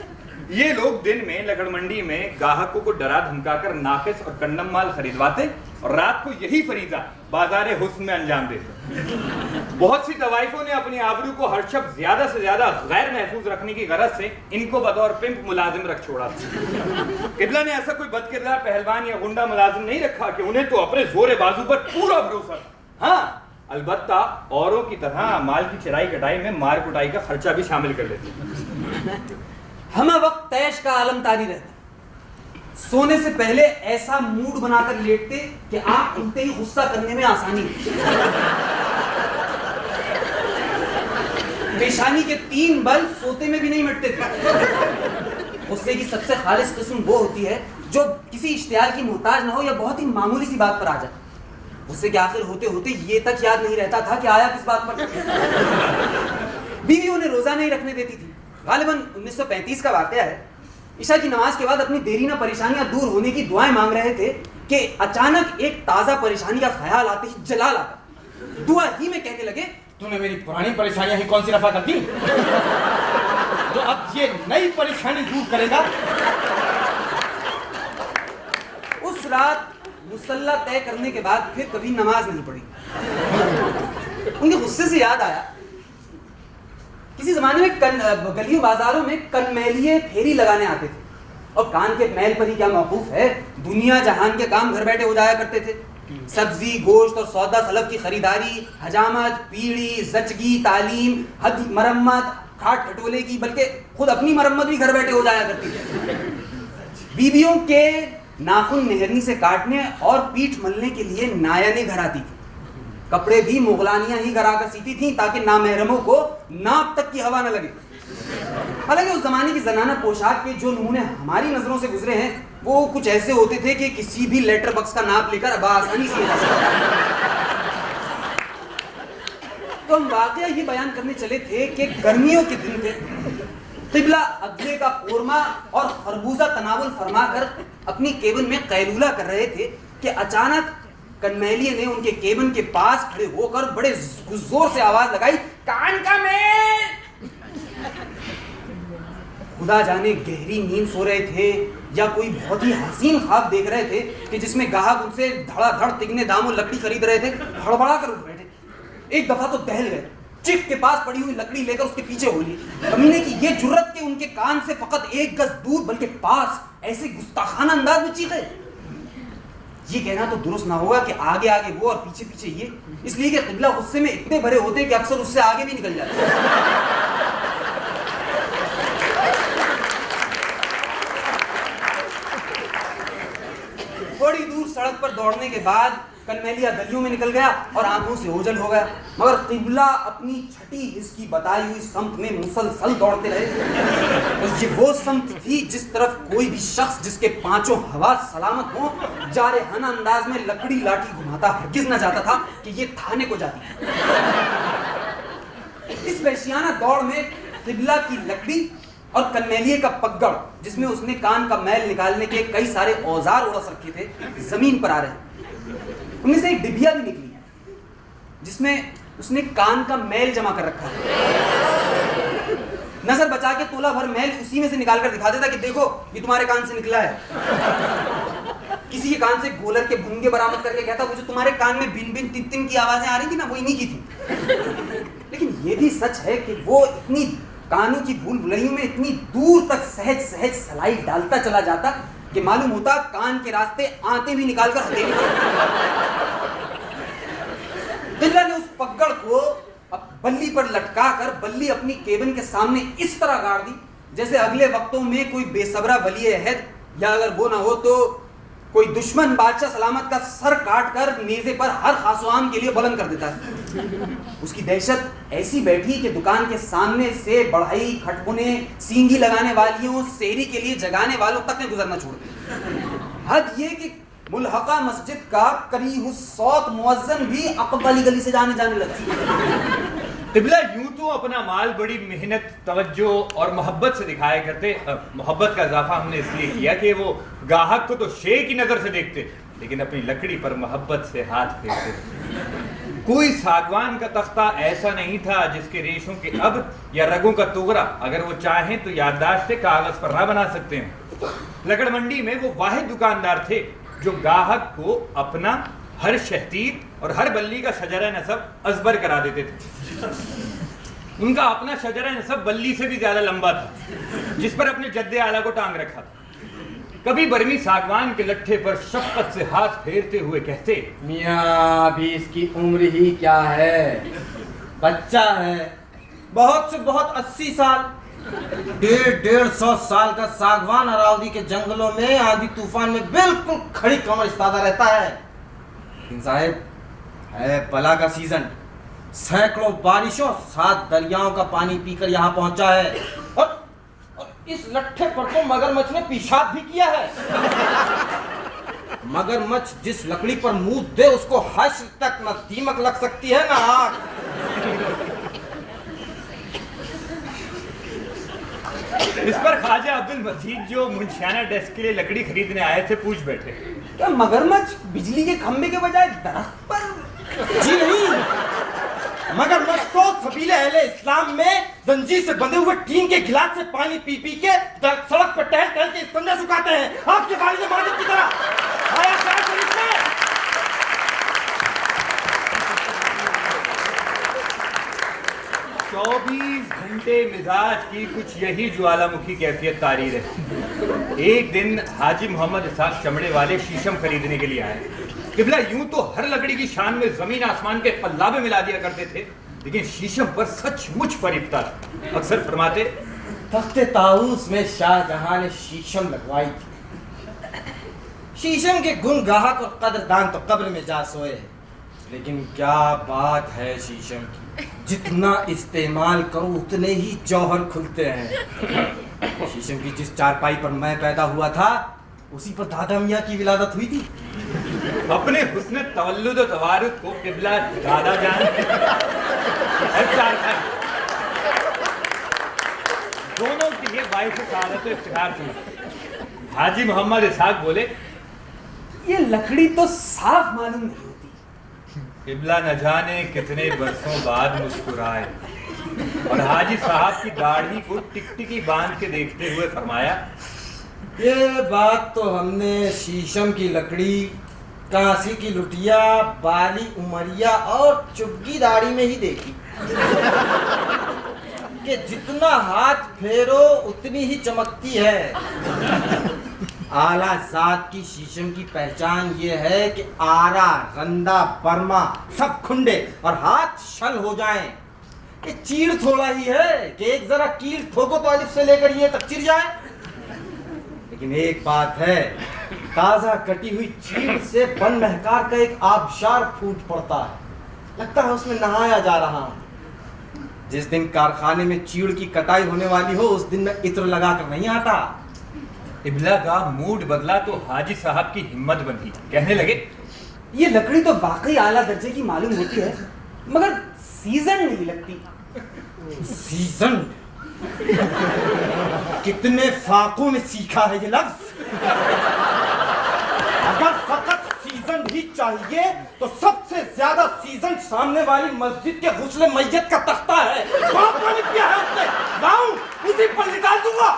ये लोग दिन में लगड़ मंडी में गाहकों को डरा धमकाकर नाकिस और कंडम माल खरीदवाते और रात को यही फरीजा बाजारे हुस्न में अंजाम देते। बहुत सी तवाइफों ने अपनी आबरू को हर शख्स ज्यादा से ज्यादा गैर महफूज रखने की गरज से इनको बतौर पिंप मुलाजिम रख छोड़ा था। किबला ने ऐसा कोई बदकिरदार पहलवान या गुंडा मुलाजिम नहीं रखा कि उन्हें तो अपने जोरे बाजू पर पूरा भरोसा। हाँ, अलबत्ता औरों की तरह माल की चराई कटाई में मार कुटाई का खर्चा भी शामिल कर लेते। हमें वक्त तैश का आलम तारी रहता। सोने से पहले ऐसा मूड बनाकर लेटते कि आंख खुलते ही गुस्सा करने में आसानी हो। पेशानी के 3 बल सोते में भी नहीं मिटते थे। गुस्से की सबसे खालिस किस्म वो होती है जो किसी इश्तियाल की मोहताज ना हो या बहुत ही मामूली सी बात पर आ जाए। गुस्से के आखिर होते होते ये तक याद नहीं रहता था कि आया किस बात पर। बीवी उन्हें रोजा नहीं रखने देती थी। गालिबन 1935 का वाकया है। ईशा की नमाज के बाद अपनी देरीना परेशानियां दूर होने की दुआएं मांग रहे थे कि अचानक एक ताजा परेशानी का ख्याल आते ही जलाल आता। दुआ ही में कहने लगे, तूने मेरी पुरानी परेशानियां ही कौन सी रफा कर दी जो अब ये नई परेशानी दूर करेगा। उस रात मुसल्ला तय करने के बाद फिर कभी नमाज नहीं पढ़ी। उनके गुस्से से याद आया, किसी जमाने में गलियों बाजारों में कनमैलिये फेरी लगाने आते थे और कान के मैल पर ही क्या मौकूफ है, दुनिया जहान के काम घर बैठे हो जाया करते थे। सब्जी, गोश्त और सौदा सलफ की खरीदारी, हजामत, पीढ़ी, जचगी, तालीम, हद मरम्मत, खाट खटोले की, बल्कि खुद अपनी मरम्मत भी घर बैठे हो जाया करती थी। बीवियों के नाखून मेहरनी से काटने और पीठ मलने के लिए नायने घर आती थी। कपड़े भी मुगलानियां ही घर आकर सीती थी ताकि नामहरमों को नाक तक की हवा न लगे। हालांकि उस जमाने की जनाना पोशाक के जो नमूने हमारी नजरों से गुजरे हैं वो कुछ ऐसे होते थे कि किसी भी लेटर बॉक्स का नाप लेकर आसानी से जा सकता। तो हम वाकया ये बयान करने चले थे कि गर्मियों के दिन थे। तिबला अगले का कोरमा और खरबूजा तनावुल फरमाकर अपनी केबिन में कैलूला कर रहे थे कि अचानक कनमैलिये ने उनके केबिन के पास खड़े होकर बड़े जोर से आवाज लगाई, कान का मेल। खुदा जाने गहरी नींद सो रहे थे या कोई बहुत ही हसीन ख्वाब देख रहे थे कि जिसमें ग्राहक उनसे धड़ाधड़ तिगने दामों लकड़ी खरीद रहे थे, हड़बड़ा कर उठ बैठे। एक दफा तो दहल गए, चिक के पास पड़ी हुई लकड़ी लेकर उसके पीछे हो ली। कमीने की ये जुर्रत के उनके कान से फकत 1 गज दूर बल्कि पास ऐसे गुस्ताखाना अंदाज में चीखे। ये कहना तो दुरुस्त ना होगा कि आगे आगे वो और पीछे पीछे ये, इसलिए कि क़िबला गुस्से में इतने भरे होते कि अक्सर उससे आगे भी निकल जाते। थोड़ी दूर सड़क पर दौड़ने के बाद कनमैलिया गलियों में निकल गया और आंखों से ओझल हो गया, मगर क़िबला अपनी छठी इसकी बताई हुई समत में मुसलसल दौड़ते रहे। और ये वो समत थी जिस तरफ कोई भी शख्स जिसके 5 हवास सलामत हो जारहाना अंदाज में लकड़ी लाठी घुमाता हरगिज न जाता था कि ये थाने को जाती। इस वहशियाना दौड़ में क़िबला की लकड़ी और कनमैलिये का पगड़ जिसमें उसने कान का मैल निकालने के कई सारे औजार उड़स रखे थे, जमीन पर आ रहे। उनमें से एक डिबिया भी निकली जिसमें उसने कान का मैल जमा कर रखा था। नजर बचा के तोला भर मैल उसी में से निकाल कर दिखा देता कि देखो ये तुम्हारे कान से निकला है। किसी के कान से गोलर के भुंगे बरामद करके कहता वो जो तुम्हारे कान में बिन बिन तिन तिन की आवाजें आ रही थी ना, वो इन्हीं की थी। लेकिन ये भी सच है कि वो इतनी कानों की भूल भुलैयों में इतनी दूर तक सहज सहज सलाई डालता चला जाता कि मालूम होता कान के रास्ते आते भी निकाल कर हथेली। क़िबला ने उस पगड़ को अब बल्ली पर लटका कर बल्ली अपनी केबिन के सामने इस तरह गाड़ दी जैसे अगले वक्तों में कोई बेसब्रा वली अहद या अगर वो ना हो तो कोई दुश्मन बादशाह सलामत का सर काट कर नेज़े पर हर खासवाम के लिए बुलंद कर देता है। उसकी दहशत ऐसी बैठी कि दुकान के सामने से बढ़ई, खटपुने, सींगी लगाने वालियों, सेहरी के लिए जगाने वालों तक ने गुजरना छोड़ दिया। हद ये कि मुल्हका मस्जिद का करीहुस्सौत मुअज्जिन भी अक़ब वाली गली से जाने लगा। क़िबला यूं तो अपना माल बड़ी मेहनत, तवज्जो और मोहब्बत से दिखाया करते। मोहब्बत का इजाफा हमने इसलिए किया कि वो गाहक को तो शे की नज़र से देखते, लेकिन अपनी लकड़ी पर मोहब्बत से हाथ फेरते। कोई सागवान का तख्ता ऐसा नहीं था जिसके रेशों के अब या रगों का तोगरा अगर वो चाहें तो याददाश्त से कागज पर ना बना सकते हैं। लकड़ मंडी में वो वाहिद दुकानदार थे जो गाहक को अपना हर शहतीर और हर बल्ली का शजरा नसब अजबर करा देते थे। उनका अपना शजरा नसब बल्ली से भी ज्यादा लंबा था जिस पर अपने जद्दे आला को टांग रखा था। कभी बर्मी सागवान के लट्ठे पर शफकत से हाथ फेरते हुए कहते, मियाँ अभी इसकी उम्र ही क्या है, बच्चा है, बहुत से बहुत 80 साल, 150 साल का सागवान अरावली के जंगलों में आंधी तूफान में बिल्कुल खड़ी कमर इस्तादा रहता है। लेकिन साहब, है बला का सीजन, सैकड़ों बारिशों 7 दरियाओं का पानी पीकर यहाँ पहुंचा है, और इस लट्ठे पर तो मगरमच्छ ने पेशाब भी किया है। मगरमच्छ जिस लकड़ी पर मुंह दे उसको हश्र तक न दीमक लग सकती है ना आग। इस पर ख्वाजा अब्दुल मजीद जो मुंशियाना डेस्क के लिए लकड़ी खरीदने आए थे पूछ बैठे, क्या मगरमच्छ बिजली के खंभे के बजाय दरख्त पर? जी नहीं, मगरमच्छ तो सबीले अहले इस्लाम में जंजीर से बंधे हुए टीन के गिलास से पानी पी पी के सड़क पर टहल टहल के संजा सुखाते हैं, आपके वालिद माजिद की तरह। आया क्या शरीफ में? 24 घंटे मिजाज की कुछ यही ज्वालामुखी कैफियत तारी है। एक दिन हाजी मोहम्मद इसाक चमड़े वाले शीशम खरीदने के लिए आए। किबला यूं तो हर लकड़ी की शान में जमीन आसमान के पल्लावे मिला दिया करते थे, लेकिन शीशम पर सचमुच फरीफ्ता था। अक्सर फरमाते, तख्ते ताऊस में शाहजहां ने शीशम लगवाई थी। शीशम के गुण गाहक और कदरदान तो कब्र में जा सोए, लेकिन क्या बात है शीशम की, जितना इस्तेमाल करो उतने ही जौहर खुलते हैं। शीशम की जिस चारपाई पर मैं पैदा हुआ था उसी पर दादा मियाँ की विलादत हुई थी। अपने हुस्न तवल्लुद और तवारुद को किबला दादा जान दोनों के लिए बाइस सआदत इफ्तिखार थी। हाजी मोहम्मद इसाक बोले, ये लकड़ी तो साफ मालूम नहीं होती। किबला न जाने कितने बरसों बाद मुस्कुराए और हाजी साहब की दाढ़ी को टिकटिकी बांध के देखते हुए फरमाया, ये बात तो हमने शीशम की लकड़ी, कांसी की लुटिया, बाली उमरिया और चुग्गी दाढ़ी में ही देखी कि जितना हाथ फेरो उतनी ही चमकती है। आला जात की शीशम की पहचान ये है कि आरा, रंदा, बर्मा सब खुंडे और हाथ शल हो जाएं। ये चीड़ थोड़ा ही है कि एक जरा कील ठोको तो अलिफ से लेकर ये तक चिर जाए। लेकिन एक बात है, ताजा कटी हुई चीड़ से बन महकार का एक आबशार फूट पड़ता है, लगता है उसमें नहाया जा रहा हूं। जिस दिन कारखाने में चीड़ की कटाई होने वाली हो उस दिन मैं इत्र लगा कर नहीं आता। किबला का मूड बदला तो हाजी साहब की हिम्मत बंधी। कहने लगे, ये लकड़ी तो वाकई आला दर्जे की मालूम होती है, मगर सीजन नहीं लगती। सीजन? कितने फाकों में सीखा है ये लफ्ज। अगर फकत सीजन ही चाहिए तो सबसे ज्यादा सीजन सामने वाली मस्जिद के गुस्ले मैयत का तख्ता है। बहुत पानी पिया है उसने, लाऊं उसी पर निकाल दूंगा।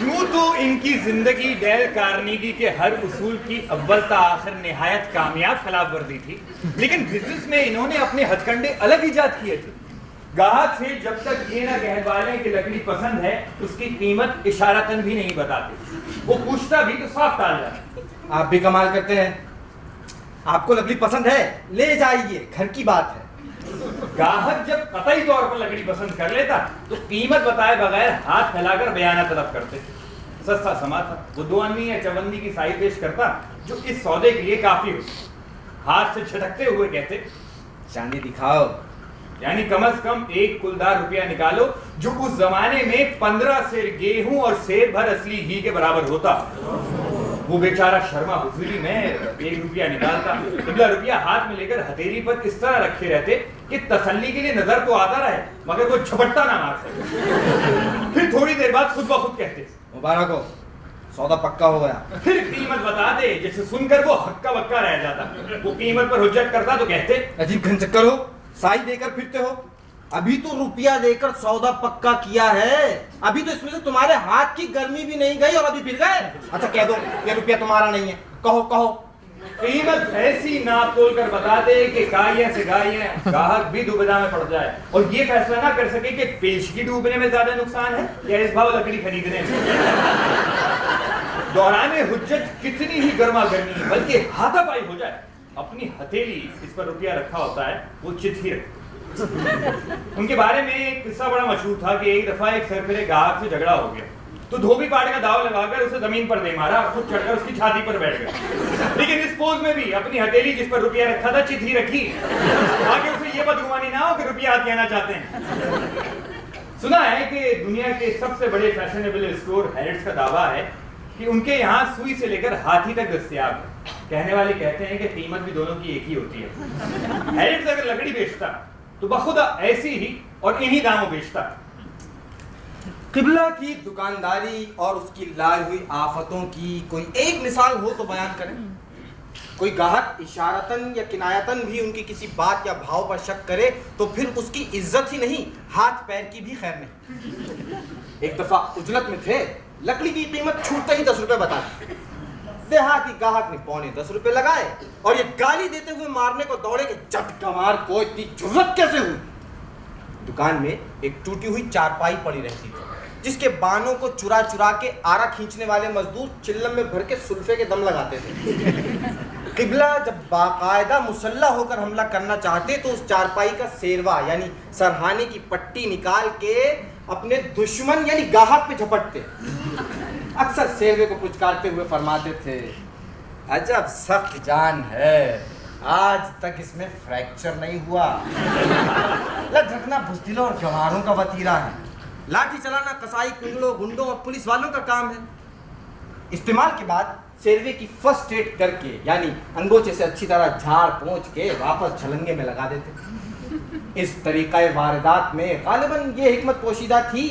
यूं तो इनकी जिंदगी डेल कार्नेगी के हर उसूल की अव्वल ता आखिर निहायत कामयाब खिलाफ वर्जी थी, लेकिन बिजनेस में इन्होंने अपने हथकंडे अलग इजाद किए थे। गाहक से जब तक ये ना कह पाले कि लकड़ी पसंद है, उसकी कीमत इशारतन भी नहीं बताते। वो पूछता भी तो साफ टाल जाता। आप भी कमाल करते हैं। आपको लकड़ी पसंद है, ले जाइए, घर की बात है। गाहक जब कतई तौर पर लकड़ी पसंद कर लेता तो कीमत बताए बगैर हाथ फैलाकर बयाना तलब करते। सस्ता समा था, वो 2 अन्नी या चवन्नी की साई पेश करता जो इस सौदे के लिए काफी हो। हाथ से झटकते हुए कहते, चांदी दिखाओ। यानी कम से कम 1 कुलदार रुपया निकालो, जो उस जमाने में 15 सेर गेहूं और सेर भर असली घी के बराबर होता। वो बेचारा शर्मा हुजूरी में 1 रुपया निकालता। किबला रुपया हाथ में लेकर हथेली पर इस तरह रखे रहते कि तसल्ली के लिए नजर तो आता रहे मगर वो झपट्टा ना मार सके। फिर थोड़ी देर बाद खुद ब खुद कहते, मुबारक हो, सौदा पक्का हो गया। फिर कीमत बता दे, जैसे सुनकर वो हक्का बक्का रह जाता। वो कीमत पर हुज्जत करता तो कहते, अजीब घनचक्कर हो, साई देकर फिरते हो। अभी तो रुपया देकर सौदा पक्का किया है, अभी तो इसमें से तुम्हारे हाथ की गर्मी भी नहीं गई और अभी फिर गए। अच्छा कह दो ये रुपया तुम्हारा नहीं है, कहो कहो। कीमत ऐसी नाप तोल कर बता दे कि गायें से गायें गाहक भी दुविधा में पड़ जाए और ये फैसला ना कर सके कि पेशगी डूबने में ज्यादा नुकसान है या इस भाव लकड़ी खरीदने में। दौराने हुज्जत कितनी ही गर्मा गर्मी बल्कि हाथापाई हो जाए, अपनी हथेली इस पर रुपया रखा होता है, वो चित ही रखे। उनके बारे में एक किस्सा बड़ा मशहूर था कि एक दफा एक सरफिरे गाहक से झगड़ा हो गया, तो धोबी पाट का दाव लगाकर उसे जमीन पर दे मारा और खुद चढ़कर उसकी छाती पर बैठ गया। लेकिन इस पोज में भी अपनी हथेली जिस पर रुपया रखा था चित ही रखी, ताकि उसे ये बदगुमानी ना हो कि रुपया हाथ कहना चाहते हैं। सुना है कि दुनिया के सबसे बड़े फैशनेबल स्टोर हैरिट्स का दावा है कि उनके यहाँ सुई से लेकर हाथी तक दस्तयाब है। कहने वाले कहते हैं कि कीमत भी दोनों की एक ही होती है। हैरिट्स अगर लकड़ी बेचता तो बखुदा ऐसी ही और इन्हीं दामों बेचता। किबला की दुकानदारी और उसकी लाई हुई आफतों की कोई एक मिसाल हो तो बयान करें। कोई ग्राहक इशारतन या किनायतन भी उनकी किसी बात या भाव पर शक करे तो फिर उसकी इज्जत ही नहीं, हाथ पैर की भी खैर नहीं। एक दफा उजलत में थे, लकड़ी की कीमत छूटते ही 10 रुपए बता दी। देहाती ग्राहक ने 9.25 रुपए लगाए और ये गाली देते हुए मारने को दौड़े कि जट गंवार को इतनी जुर्रत कैसे हुई। दुकान में एक टूटी हुई चारपाई पड़ी रहती थी, जिसके बानों को चुरा चुरा के आरा खींचने वाले मजदूर चिल्लम में भर के सुल्फे के दम लगाते थे। किबला जब बाकायदा मुसल्ला होकर हमला करना चाहते तो उस चारपाई का सेरवा यानी सरहाने की पट्टी निकाल के अपने दुश्मन यानी गाहक पे झपटते। अक्सर सेरवे को पुचकारते हुए फरमाते थे, अजब सख्त जान है, आज तक इसमें फ्रैक्चर नहीं हुआ। झकना बुज़दिलों और गंवारों का वतीरा है। लाठी चलाना कसाई कुंडलों गुंडों और पुलिस वालों का काम है। इस्तेमाल के बाद सेरवे की फर्स्ट एड करके यानी अंगोछे से अच्छी तरह झाड़ पोंछ के वापस छलंगे में लगा देते। इस तरीक़े वारदात में गालिबन ये हिकमत पोशीदा थी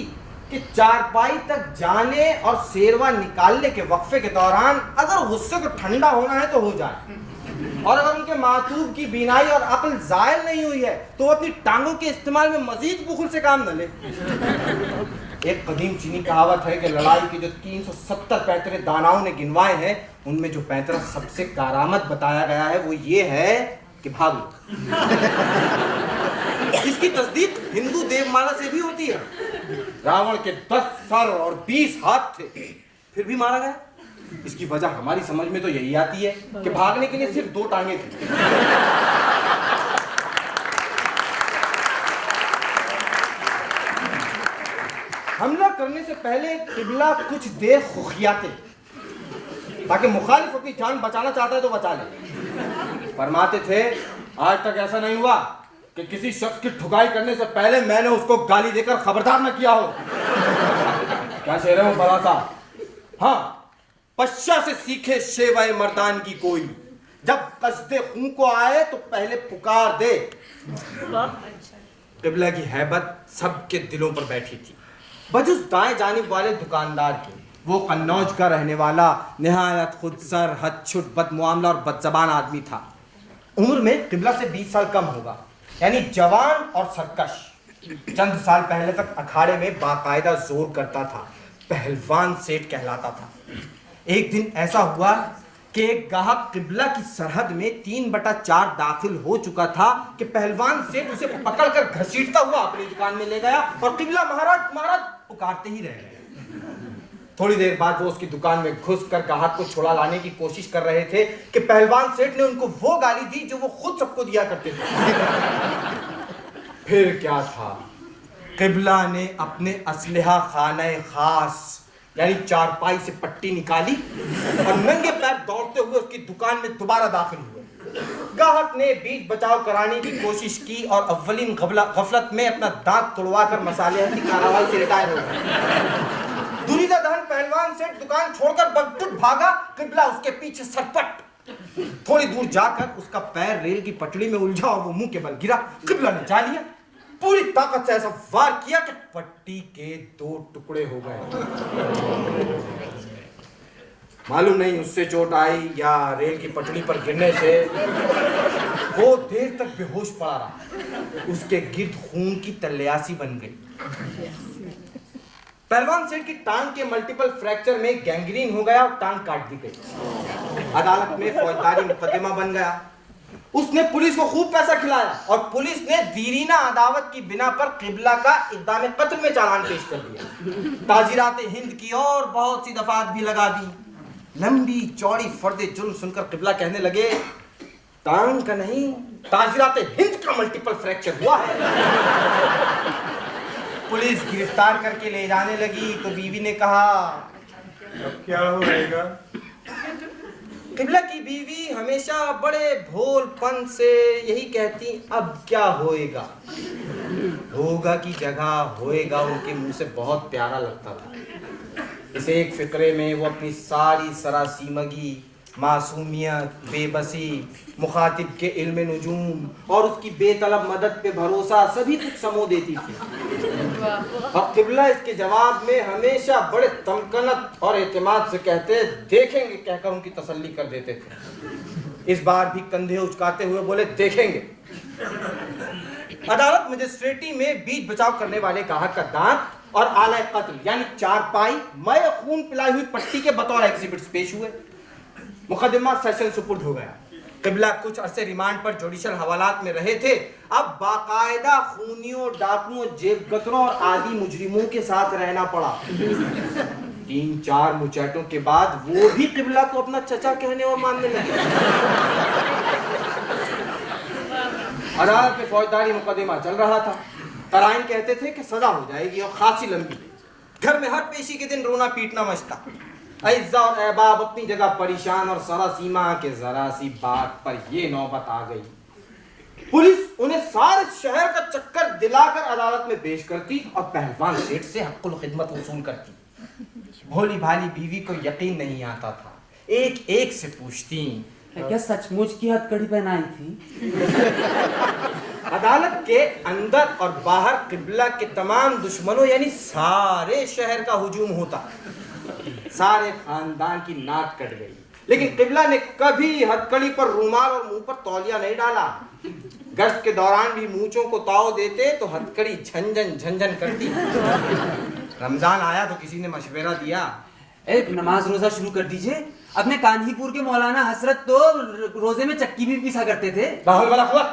कि चारपाई तक जाने और सेरवा निकालने के वक्फे के दौरान अगर गुस्से को ठंडा होना है तो हो जाए, और अगर उनके मातूब की बीनाई और अक्ल ज़ायल नहीं हुई है तो वो अपनी टांगों के इस्तेमाल में मजीद बुखुल से काम न ले। एक कदीम चीनी कहावत है कि लड़ाई के जो 370 पैतरे दानाओं ने गिनवाए हैं, उनमें जो पैतरा सबसे कारामद बताया गया है वो ये है कि भाग लो। इसकी तस्दीक हिंदू देवमाला से भी होती है। रावण के 10 सर और 20 हाथ थे, फिर भी मारा गया। इसकी वजह हमारी समझ में तो यही आती है कि भागने के लिए सिर्फ 2 टांगे थी। हमला करने से पहले किबला कुछ देर खुखियाते ताकि मुखालिफ अपनी जान बचाना चाहता है तो बचा ले। फरमाते थे, आज तक ऐसा नहीं हुआ कि किसी शख्स की ठुकाई करने से पहले मैंने उसको गाली देकर खबरदार न किया हो। क्या शेर है वो बड़ा सा? हाँ, पश्चा से सीखे शेवाए मर्दान की कोई, जब कसदे खून को आए तो पहले पुकार दे। किबला की हैबत सबके दिलों पर बैठी थी, बजुज दाएं जानिब वाले दुकानदार के। वो कन्नौज का रहने वाला निहायत खुदसर, हदछुट, बदमुआमला और बदजबान आदमी था। उम्र में किबला से 20 साल कम होगा, यानी जवान और सरकश। चंद साल पहले तक अखाड़े में बाकायदा जोर करता था, पहलवान सेठ कहलाता था। एक दिन ऐसा हुआ कि एक गाहक किबला की सरहद में 3/4 दाखिल हो चुका था कि पहलवान सेठ उसे पकड़कर घसीटता हुआ अपनी दुकान में ले गया और किबला महाराज महाराज पुकारते ही रह गए। थोड़ी देर बाद वो उसकी दुकान में घुसकर गाहक को छुड़ा लाने की कोशिश कर रहे थे कि पहलवान सेठ ने उनको वो गाली दी जो वो खुद सबको दिया करते थे। फिर क्या था, किबला ने अपने असलहा खाने खास यानी चारपाई से पट्टी निकाली और नंगे पैर दौड़ते हुए उसकी दुकान में दोबारा दाखिल हुए। गाहक ने बीच बचाव कराने की कोशिश की और अव्वलीन गफलत में अपना दांत तुड़वा कर मसाले की कार्रवाई से रिटायर हो गया। दुरीदा दहन पहलवान सेठ दुकान छोड़कर बगटुट भागा, किबला उसके पीछे सरपट। थोड़ी दूर जाकर उसका पैर रेल की पटड़ी में उलझा और वो मुंह के बल गिरा। किबला ने जा लिया, पूरी ताकत से ऐसा वार किया कि पट्टी के 2 टुकड़े हो गए। मालूम नहीं उससे चोट आई या रेल की पटड़ी पर गिरने से वो देर तक बेहोश पड़ा रहा। उसके गिर्द खून की तल्लियासी बन गई। पहलवान सेठ की टांग के मल्टीपल फ्रैक्चर में गैंग्रीन हो गया और टांग काट दी गई। अदालत में फौजदारी मुकदमा बन गया। उसने पुलिस को खूब पैसा खिलाया और पुलिस ने दीरीना अदावत की बिना पर किबला का इक़दाम कत्ल में चालान पेश कर दिया। ताजीरात हिंद की और बहुत सी दफात भी लगा दी। लंबी चौड़ी फर्दे जुर्म सुनकर किबला कहने लगे, टांग का नहीं ताजिराते हिंद का मल्टीपल फ्रैक्चर हुआ है। पुलिस गिरफ्तार करके ले जाने लगी तो बीवी ने कहा, अब क्या होएगा? किबला की बीवी हमेशा बड़े भोलपन से यही कहती, अब क्या होएगा। होगा की जगह होएगा उनके मुंह से बहुत प्यारा लगता था। इस एक फिक्रे में वो अपनी सारी सरासीमगी, मासूमियत, बेबसी, मुखातिब के इल्म नुजूम और उसकी बेतलब मदद पे भरोसा सभी कुछ समो देती थी। अब किबला इसके जवाब में हमेशा बड़े तमकनत और एतमाद से कहते, देखेंगे कहकर उनकी तसल्ली कर देते थे। इस बार भी कंधे उचकाते हुए बोले, देखेंगे। अदालत मजिस्ट्रेटी में बीच बचाव करने वाले गाहक का दांत और आला कत्ल यानी चारपाई मय खून पिलाई हुई पट्टी के बतौर एग्जिबिट्स पेश हुए। मुकदमा सेशन सुपुर्द हो गया। किबला कुछ अरसे रिमांड पर जुडिशल हवालात में रहे थे। अब बाकायदा खूनियों, डाकुओं, जेबकतरों और आदि मुजरिमों के साथ रहना पड़ा। 3-4 मुचैटों के बाद वो भी किबला को अपना चचा कहने और मानने लगे। अदालत में फौजदारी मुकदमा चल रहा था। तराइन कहते थे कि सजा हो जाएगी और खासी लंबी। घर में हर पेशी के दिन रोना पीटना मचता। अइज़्ज़ा और अहबाब अपनी जगह परेशान और सरासीमा के जरा सी बात पर ये नौबत आ गई। पुलिस उन्हें सारे शहर का चक्कर दिलाकर अदालत में पेश करती और पहलवान सेठ से हक़्क़ुल खिदमत वसूल करती। भोली भाली बीवी को यकीन नहीं आता था। एक एक से पूछती, क्या सचमुच की हथकड़ी पहनाई थी? अदालत के अंदर और बाहर किबला के तमाम दुश्मनों यानी सारे शहर का हुजूम होता। सारे खानदान की नाक कट गई, लेकिन किबला ने कभी हथकड़ी पर रुमाल और मुंह पर तौलिया नहीं डाला। गश्त के दौरान भी मूंछों को ताव देते तो हथकड़ी झंझन झंझन करती। रमजान आया तो किसी ने मशवरा दिया, एक नमाज रोजा शुरू कर दीजिए। अपने कान्हीपुर के मौलाना हसरत तो रोजे में चक्की भी पीसा करते थे। बाहुल वाला हुआ,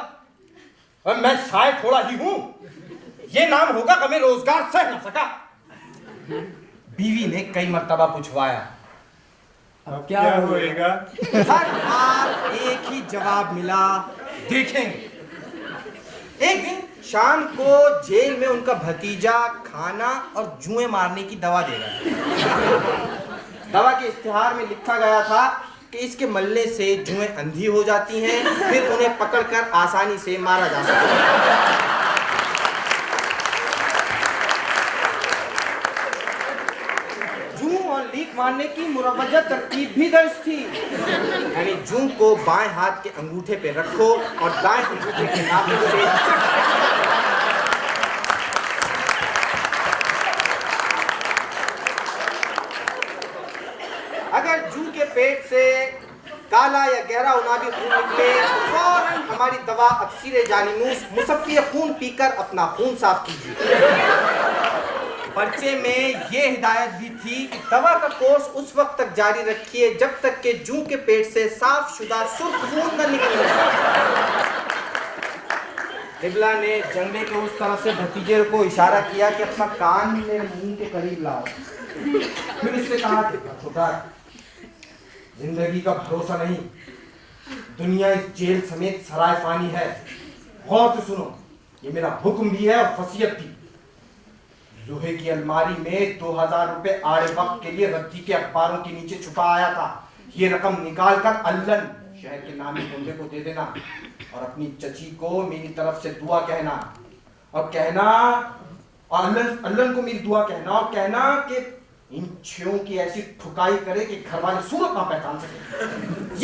मैं शायद थोड़ा ही हूं, ये नाम होगा हमें रोजगार सह न सका। बीवी ने कई मर्तबा पूछवाया, अब क्या होएगा? हर बार एक ही जवाब मिला, देखेंगे। एक दिन शाम को जेल में उनका भतीजा खाना और जुएं मारने की दवा दे रहा है। दवा के इश्तिहार में लिखा गया था कि इसके मलने से जुएं अंधी हो जाती हैं, फिर उन्हें पकड़कर आसानी से मारा जा सकता है। लीक मारने की मुरवजा तरकीब भी दर्ज थी, यानी जूं को बाएं हाथ के अंगूठे पे रखो और दाएं अंगूठे के नाखून से अगर जूं के पेट से काला या गहरा उनाबी खून निकले तो फौरन हमारी दवा अक्सीर जानिनूस मुसफ़्फ़ी खून पीकर अपना खून साफ कीजिए। पर्चे में ये हिदायत भी थी कि दवा का कोर्स उस वक्त तक जारी रखिए जब तक कि जूं के पेट से साफ शुदा सुर्ख खून न निकले। किबला ने जंगले के उस तरफ से भतीजे को इशारा किया कि अपना कान में मुंह के करीब लाओ। फिर उससे कहा, छोटा, जिंदगी का भरोसा नहीं, दुनिया इस जेल समेत सराय फानी है। गौर से सुनो, ये मेरा हुक्म भी है और वसीयत भी। लोहे की अलमारी में 2000 रुपए आड़े वक्त के लिए रद्दी के अखबारों के नीचे छुपा आया था। ये रकम निकालकर अल्लन शहर के नामी गुंडे को दे देना और अपनी चची को मेरी तरफ से दुआ कहना और कहना, और अल्लन को मेरी दुआ कहना और कहना कि इन छेओं की ऐसी ठुकाई करे कि घर वाले सूरत ना पहचान सके।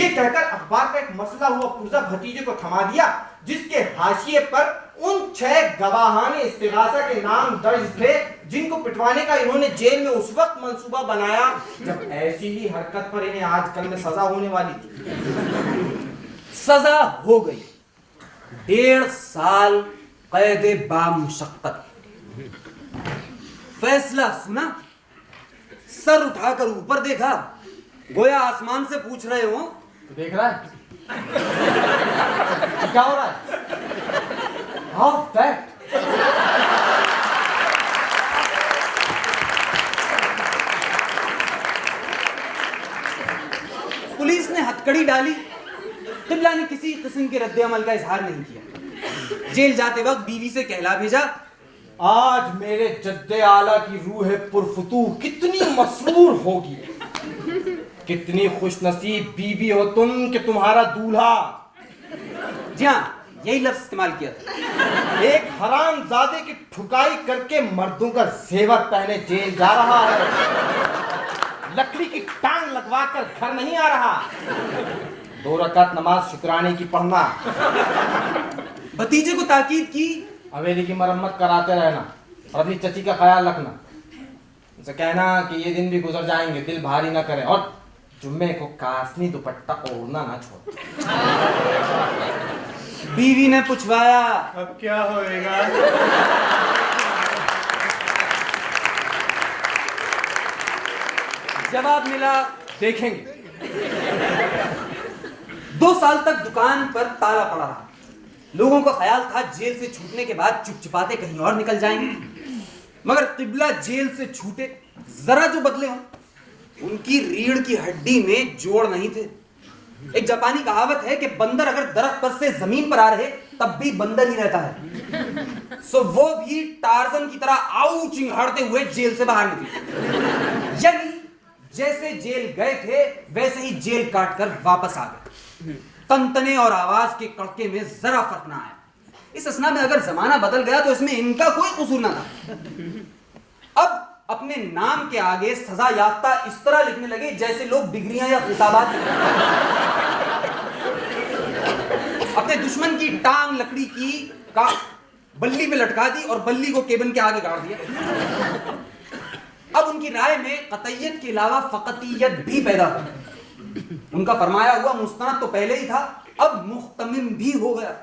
ये कहकर अखबार का एक मसला हुआ पुर्जा भतीजे को थमा दिया, जिसके हाशिए पर उन 6 गवाहाने इस्तिगासा के नाम दर्ज थे जिनको पिटवाने का इन्होंने जेल में उस वक्त मंसूबा बनाया जब ऐसी ही हरकत पर इन्हें आजकल में सजा होने वाली थी। सजा हो गई, 1.5 साल कैद बामुशक्कत। फैसला सुना, सर उठाकर ऊपर देखा, गोया आसमान से पूछ रहे हो, देख रहा है क्या हो रहा है? How's that? पुलिस ने हथकड़ी डाली क़िबला ने किसी किस्म के रद्द अमल का इजहार नहीं किया। जेल जाते वक्त बीवी से कहला भेजा, आज मेरे जद्दे आला की रूह पुरफुतूह कितनी मसरूर होगी, कितनी खुशनसीब बीवी हो तुम कि तुम्हारा दूल्हा। जी हाँ, यही लफ्ज इस्तेमाल किया था। एक हरामजादे की ठुकाई करके मर्दों का जेवर पहने जेल जा रहा है, लकड़ी की टांग लगवाकर घर नहीं आ रहा। 2 रकात नमाज शुक्राने की पढ़ना। भतीजे को ताकीद की, हवेली की मरम्मत कराते रहना और अपनी चची का ख्याल रखना। उनसे कहना कि ये दिन भी गुजर जाएंगे, दिल भारी ना करें, और जुम्मे को कासनी दुपट्टा ओढ़ना ना छोड़। बीवी ने पूछवाया, अब क्या होएगा? जवाब मिला, देखेंगे। 2 साल तक दुकान पर ताला पड़ा रहा। लोगों का ख्याल था जेल से छूटने के बाद चुपचाते कहीं और निकल जाएंगे, मगर क़िबला जेल से छूटे जरा जो बदले हों, उनकी रीढ़ की हड्डी में जोड़ नहीं थे। एक जापानी कहावत है कि बंदर अगर दरख्त पर से जमीन पर आ रहे तब भी बंदर ही रहता है। सो वो भी टार्जन की तरह आऊ चिंघाड़ते हुए जेल से बाहर निकले। यानी जैसे जेल गए थे वैसे ही जेल काट कर वापस आ गए। तनतने और आवाज के कड़के में जरा फर्क ना आया। इस असना में अगर जमाना बदल गया तो इसमें इनका कोई कसूर ना था। अब अपने नाम के आगे सजा याफ्ता इस तरह लिखने लगे जैसे लोग डिग्रियां या खिताबात। अपने दुश्मन की टांग लकड़ी की का बल्ली पे लटका दी और बल्ली को केबिन के आगे गाड़ दिया। अब उनकी राय में कतईयत के अलावा फकतियत भी पैदा हो। उनका फरमाया हुआ मुस्तनद तो पहले ही था, अब मुख्तमिम भी हो गया।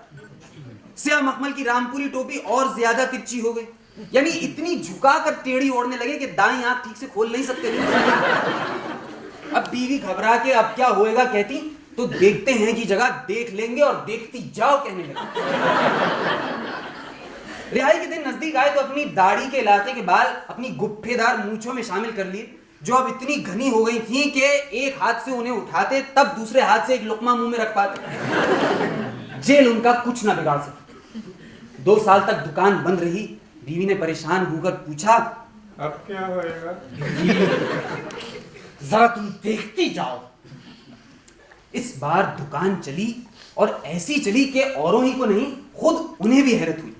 सिया मखमल की रामपुरी टोपी और ज्यादा तिरछी हो गई, यानी इतनी झुकाकर टेढ़ी ओढ़ने लगे कि दाईं आंख ठीक से खोल नहीं सकते थे। अब बीवी घबरा के अब क्या होएगा कहती तो देखते हैं की जगह देख लेंगे और देखती जाओ कहने लगे। रिहाई के दिन नजदीक आए तो अपनी दाढ़ी के इलाके के बाल अपनी गुफ्फेदार मूंछों में शामिल कर लिए, जो अब इतनी घनी हो गई थी कि एक हाथ से उन्हें उठाते तब दूसरे हाथ से एक लुकमा मुंह में रख पाते। जेल उनका कुछ ना बिगाड़ सके। 2 साल तक दुकान बंद रही। बीवी ने परेशान होकर पूछा, अब क्या होएगा? जरा तुम देखती जाओ। इस बार दुकान चली और ऐसी चली कि औरों ही को नहीं खुद उन्हें भी हैरत हुई।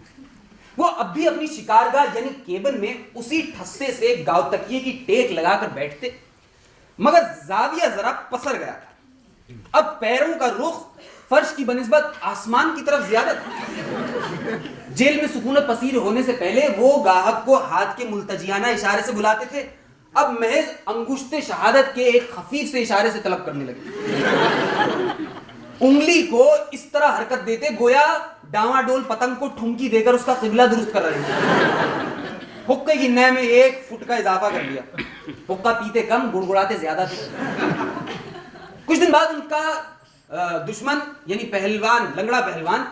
वो अब भी अपनी शिकारगाह यानी केबिन में उसी ठस्से से गाँव तकिए की टेक लगाकर बैठते, मगर जाविया जरा पसर गया था। अब पैरों का रुख फर्श की बनिस्बत आसमान की तरफ ज्यादा था। जेल में सुकूनत पसीर होने से पहले वो गाहक को हाथ के मुल्तजियाना इशारे से बुलाते थे, अब महज अंगुश्ते शहादत के एक खफीफ से इशारे से तलब करने लगे। उंगली को इस तरह हरकत देते गोया डावाडोल पतंग को ठुमकी देकर उसका किबला दुरुस्त कर रहे हैं। हुक्के की नय में 1 फुट का इजाफा कर लिया। हुक्का पीते कम, गुड़गुड़ाते ज्यादा थे। कुछ दिन बाद उनका दुश्मन यानी पहलवान, लंगड़ा पहलवान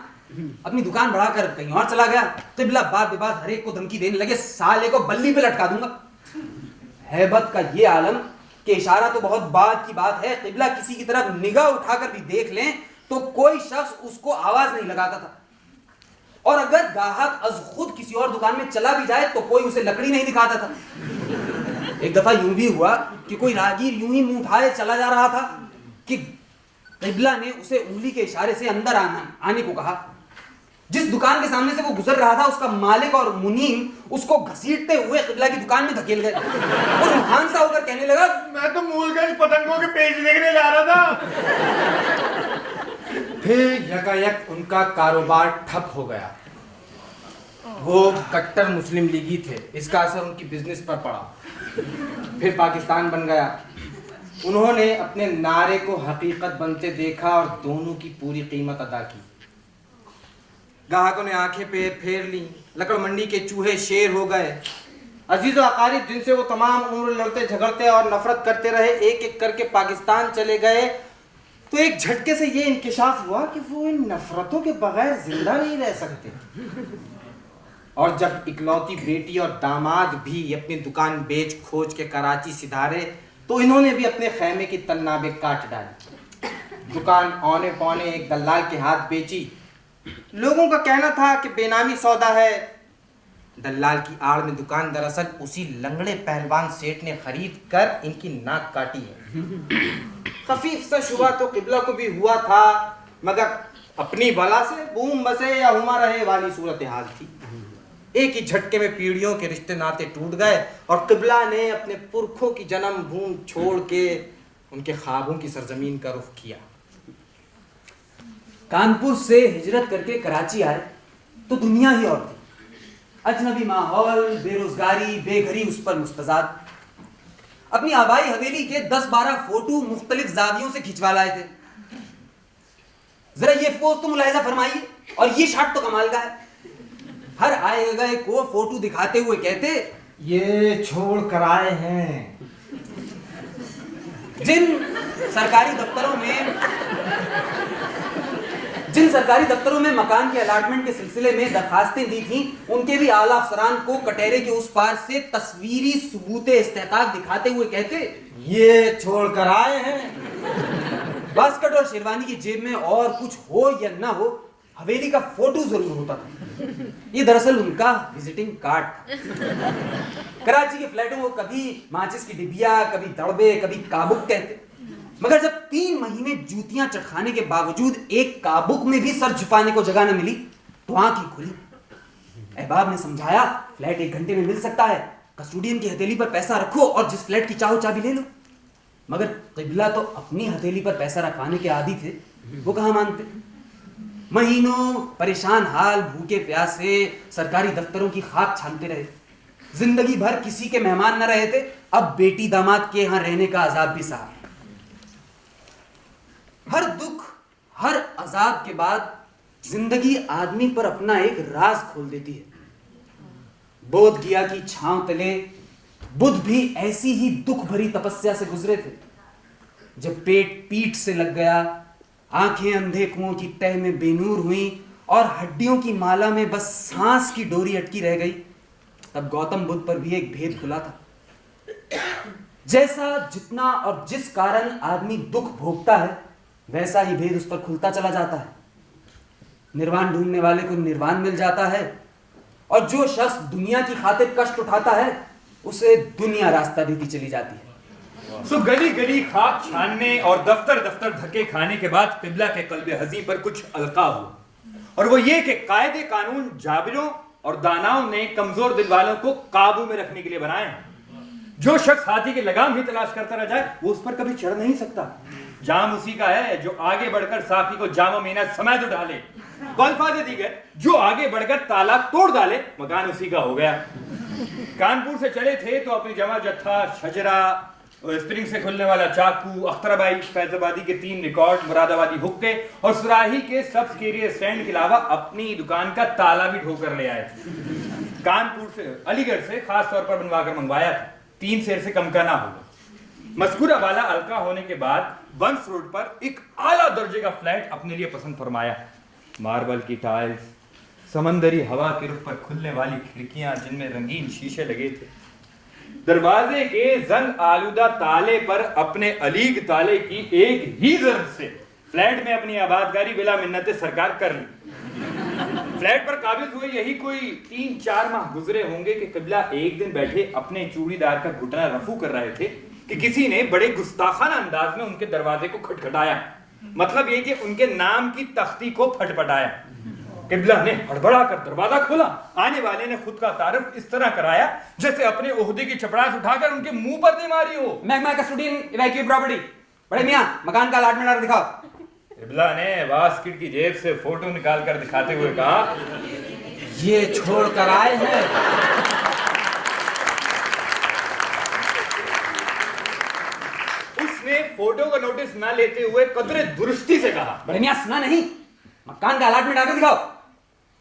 अपनी दुकान बढ़ाकर कहीं और चला गया। किबला बात बेबात हर एक को धमकी देने लगे, साले को बल्ली पे लटका दूंगा। हैबत का ये आलम कि इशारा तो बहुत बाद की बात है, किबला किसी की तरफ निगाह उठाकर भी देख लें तो कोई शख्स उसको आवाज नहीं लगाता था, और अगर गाहक अज खुद किसी और दुकान में चला भी जाए तो कोई उसे लकड़ी नहीं दिखाता था। एक दफा यूं भी हुआ कि कोई राहगीर यूं ही मुंह उठाए चला जा रहा था कि किबला ने उसे उंगली के इशारे से अंदर आने को कहा। जिस दुकान के सामने से वो गुजर रहा था उसका मालिक और मुनीम उसको घसीटते हुए किबला की दुकान में धकेल गए और रूहान सा होकर कहने लगा, मैं तो मूलगंज पतंगों के पेज देखने जा रहा था। फिर यकायक उनका कारोबार ठप हो गया। वो कट्टर मुस्लिम लीगी थे, इसका असर उनकी बिजनेस पर पड़ा। फिर पाकिस्तान बन गया। उन्होंने अपने नारे को हकीकत बनते देखा और दोनों की पूरी कीमत अदा की। ग्राहकों ने आंखें पे फेर ली, लकड़ मंडी के चूहे शेर हो गए। अजीज और अकारीब जिनसे वो तमाम उम्र लड़ते झगड़ते और नफरत करते रहे, एक एक करके पाकिस्तान चले गए। तो एक झटके से ये इंकिशाफ हुआ कि वो इन नफरतों के बगैर जिंदा नहीं रह सकते। और जब इकलौती बेटी और दामाद भी अपनी दुकान बेच खोज के कराची सिधारे तो इन्होंने भी अपने खैमे की तन्नाबे काट डाली। दुकान औने पौने एक दलाल के हाथ बेची। लोगों का कहना था कि बेनामी सौदा है। दलाल की आड़ में दुकान दरअसल उसी लंगड़े पहलवान सेठ ने खरीद कर इनकी नाक काटी है। खफीफ सा शुबा तो किबला को भी हुआ था, मगर अपनी बला से बूम बसे या हुमा रहे वाली सूरत हाल थी। एक ही झटके में पीढ़ियों के रिश्ते नाते टूट गए और किबला ने अपने पुरखों की जन्म भूमि छोड़ के उनके ख्वाबों की सरजमीन का रुख किया। कानपुर से हिजरत करके कराची आए तो दुनिया ही और थी। अजनबी माहौल, बेरोजगारी, बेघरी उस पर मुस्तजाद। अपनी आबाई हवेली के 10-12 फोटो मुख्तलिफ जावियों से खिंचवा लाए थे। जरा ये पोज तो मुलाहिजा फरमाइए, और ये शॉट तो कमाल का है। हर आए गए को फोटो दिखाते हुए कहते, ये छोड़ कर आए हैं। जिन सरकारी दफ्तरों में मकान के अलॉटमेंट के सिलसिले में दरखास्तें दी थी, उनके भी आला अफसरान को कटहरे के उस पार से तस्वीरी सबूते इस्तेकाक दिखाते हुए कहते, ये छोड़ कर आए हैं। बास्केट और शेरवानी की जेब में और कुछ हो या ना हो, हवेली का फोटो जरूर होता था। ये दरअसल उनका विजिटिंग कार्ड था। कराची के फ्लैटों को कभी माचिस की डिबिया, कभी दड़बे, कभी काबुक कहते। मगर जब 3 महीने जूतियां चटखाने के बावजूद एक काबुक में भी सर छुपाने को जगह न मिली तो आंख ही खुली। अहबाब ने समझाया, फ्लैट 1 घंटे में मिल सकता है, कस्टोडियन की हथेली पर पैसा रखो और जिस फ्लैट की चाहो चाबी ले लो। मगर किबला तो अपनी हथेली पर पैसा रखवाने के आदी थे, वो कहाँ मानते। महीनों परेशान हाल, भूखे प्यासे सरकारी दफ्तरों की खाक छानते रहे। जिंदगी भर किसी के मेहमान न रहे थे, अब बेटी दामाद के यहाँ रहने का अजाब भी सहा। हर दुख, हर अजाब के बाद जिंदगी आदमी पर अपना एक राज खोल देती है। बोध गया की छांव तले बुद्ध भी ऐसी ही दुख भरी तपस्या से गुजरे थे। जब पेट पीठ से लग गया, आंखें अंधे कुओं की तह में बेनूर हुई और हड्डियों की माला में बस सांस की डोरी अटकी रह गई, तब गौतम बुद्ध पर भी एक भेद खुला था। जैसा, जितना और जिस कारण आदमी दुख भोगता है, वैसा ही भेद उस पर खुलता चला जाता है। निर्वाण ढूंढने वाले को निर्वाण मिल जाता है, और जो शख्स दुनिया की खातिर कष्ट उठाता है, उसे दुनिया रास्ता देती चली जाती है। सो गली गली खाक छानने और दफ्तर दफ्तर धक्के खाने के बाद किबला के कल्बे हज़ी पर कुछ अलका हुआ, और वो ये कि कायदे कानून जाबिरों और दानाओं ने कमजोर दिल वालों को काबू में रखने के लिए बनाए हैं। जो शख्स हाथी की लगाम ही तलाश करता रह जाए, वो उस पर कभी चढ़ नहीं सकता। जाम उसी का है जो आगे बढ़कर साफी को जामो मीना समेत डाले। कौलफादे दी गए, जो आगे बढ़कर ताला तोड़ डाले, मकान उसी का हो गया। कानपुर से चले थे तो अपनी जमा जत्था, शजरा, स्प्रिंग से खुलने वाला चाकू, अख्तराबाई, फैजाबादी के 3 रिकॉर्ड, मुरादाबादी हुक्के और सुराही के सब कैरियर स्टैंड के अलावा अपनी दुकान का ताला भी ढोकर ले आए। कानपुर से, अलीगढ़ से खास तौर पर बनवा कर मंगवाया था। 3 सेर से कम का ना होगा। मज़कूरा वाला अलका होने के बाद बंस रोड पर एक आला दर्जे का फ्लैट अपने लिए पसंद फरमाया। मार्बल की टाइल्स, समंदरी हवा के रुख पर खुलने वाली खिड़कियां जिनमें रंगीन शीशे लगे थे, दरवाजे के जंग आलूदा ताले पर अपने अलीग ताले की एक ही जर्ब से फ्लैट में अपनी आबादगारी बिला मिन्नते सरकार कर ली। फ्लैट पर काबिज हुए यही कोई 3-4 माह गुजरे होंगे कि किबला एक दिन बैठे अपने चूड़ीदार का घुटना रफू कर रहे थे कि किसी ने बड़े गुस्ताखाना अंदाज में उनके दरवाजे को खटखटाया। मतलब ये कि उनके नाम की तख्ती को फटफटाया। किबला ने हड़बड़ा कर दरवाजा खोला। आने वाले ने खुद का तारुफ इस तरह कराया जैसे अपने ओहदे की चपरास उठाकर उनके मुंह पर दे मारी हो। महकमा कस्टोडियन इवैक्यूएट प्रॉपर्टी। बड़े मियां, मकान का अलॉटमेंट ऑर्डर दिखाओ। किबला ने बास्केट की जेब से फोटो निकाल कर दिखाते हुए कहा, ये छोड़ कर आए हैं। उसने फोटो का नोटिस ना लेते हुए कदरे दुरुस्ती से कहा, बड़े मियां सुना नहीं, मकान का अलॉटमेंट ऑर्डर दिखाओ।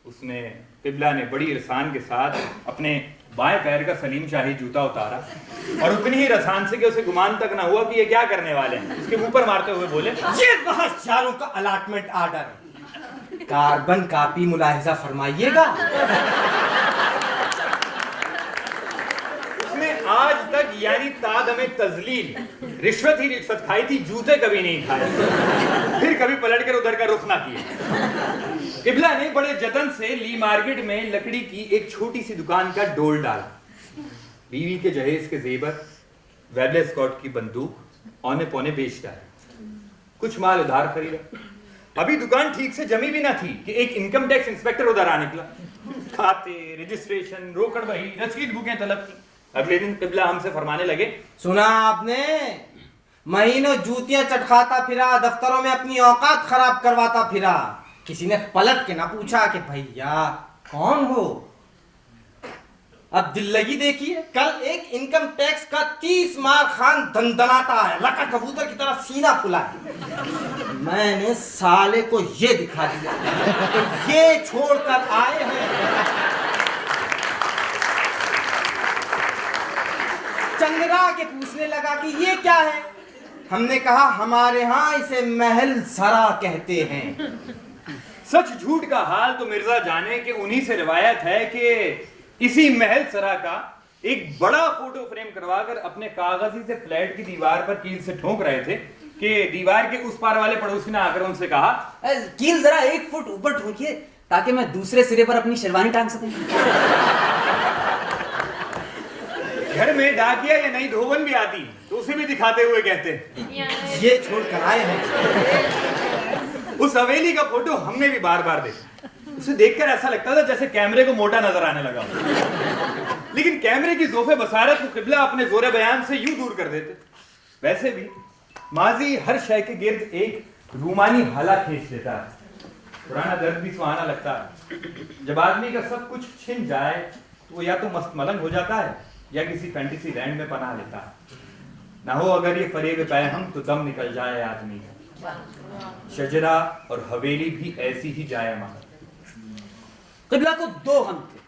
उसने, किबला ने बड़ी रसान के साथ अपने बाएं पैर का सलीम शाही जूता उतारा और उतनी ही रसान से कि उसे गुमान तक ना हुआ कि ये क्या करने वाले हैं, उसके मुंह पर मारते हुए बोले, ये बहुत चारों का अलॉटमेंट ऑर्डर। कार्बन कापी मुलाहिजा फरमाइएगा। उसने आज तक यानी तादमे तजलील रिश्वत ही रिश्वत खाई थी, जूते कभी नहीं खाए। फिर कभी पलट कर उधर का रुख ना किए। किबला ने बड़े जतन से ली मार्केट में लकड़ी की एक छोटी सी दुकान का डोल डाला। बीवी के जहेज के जेवर, वेबले स्कॉट की बंदूक औने पौने बेच डाले। कुछ माल उधार खरीदा। अभी दुकान ठीक से जमी भी ना थी कि एक इनकम टैक्स इंस्पेक्टर उधर आ निकला। खाते, रजिस्ट्रेशन, रोकड़ बही, रसीद बुकें तलब की। अगले दिन किबला हमसे फरमाने लगे, सुना आपने? महीनों जूतियां चटखाता फिरा, दफ्तरों में अपनी औकात खराब करवाता फिरा। किसी ने पलट के ना पूछा कि भैया कौन हो? अब दिल लगी देखिए, कल एक इनकम टैक्स का 30 मार खान दंदनाता है, लका कबूतर की तरह सीना फुला है। मैंने साले को ये दिखा दिया कि ये छोड़कर आए हैं। चंद्रा के पूछने लगा कि ये क्या है? हमने कहा हमारे यहाँ इसे महल सरा कहते हैं। सच झूठ का हाल तो मिर्जा जाने कि उन्हीं से रिवायत है कि इसी महल सरा का एक बड़ा फोटो फ्रेम करवाकर अपने कागजी से फ्लैट की दीवार पर कील से ठोक रहे थे कि दीवार के उस पार वाले पड़ोसी ने आकर उनसे कहा, कील जरा 1 फुट ऊपर ठोकिए ताकि मैं दूसरे सिरे पर अपनी शेरवानी टांग सकूं। घर में डाकिया या नई धोबन भी आती तो उसे भी दिखाते हुए कहते, ये छोड़कर आए हैं। उस हवेली का फोटो हमने भी बार बार देखा। उसे देखकर ऐसा लगता था जैसे कैमरे को मोटा नजर आने लगा। लेकिन कैमरे की जोफे बसारत को किबला अपने जोरे बयान से यूं दूर कर देते। वैसे भी माजी हर शय के गिर्द एक रूमानी हाला खींच देता है। पुराना दर्द भी सुहाना लगता है। जब आदमी का सब कुछ छिन जाए तो वो या तो मस्त मलंग हो जाता है या किसी फैंटेसी लैंड में पनाह लेता है। ना हो अगर ये फरेब पैहम तो दम निकल जाए आदमी का। शजरा और हवेली भी ऐसी ही जाए मार। किबला को 2 गम थे।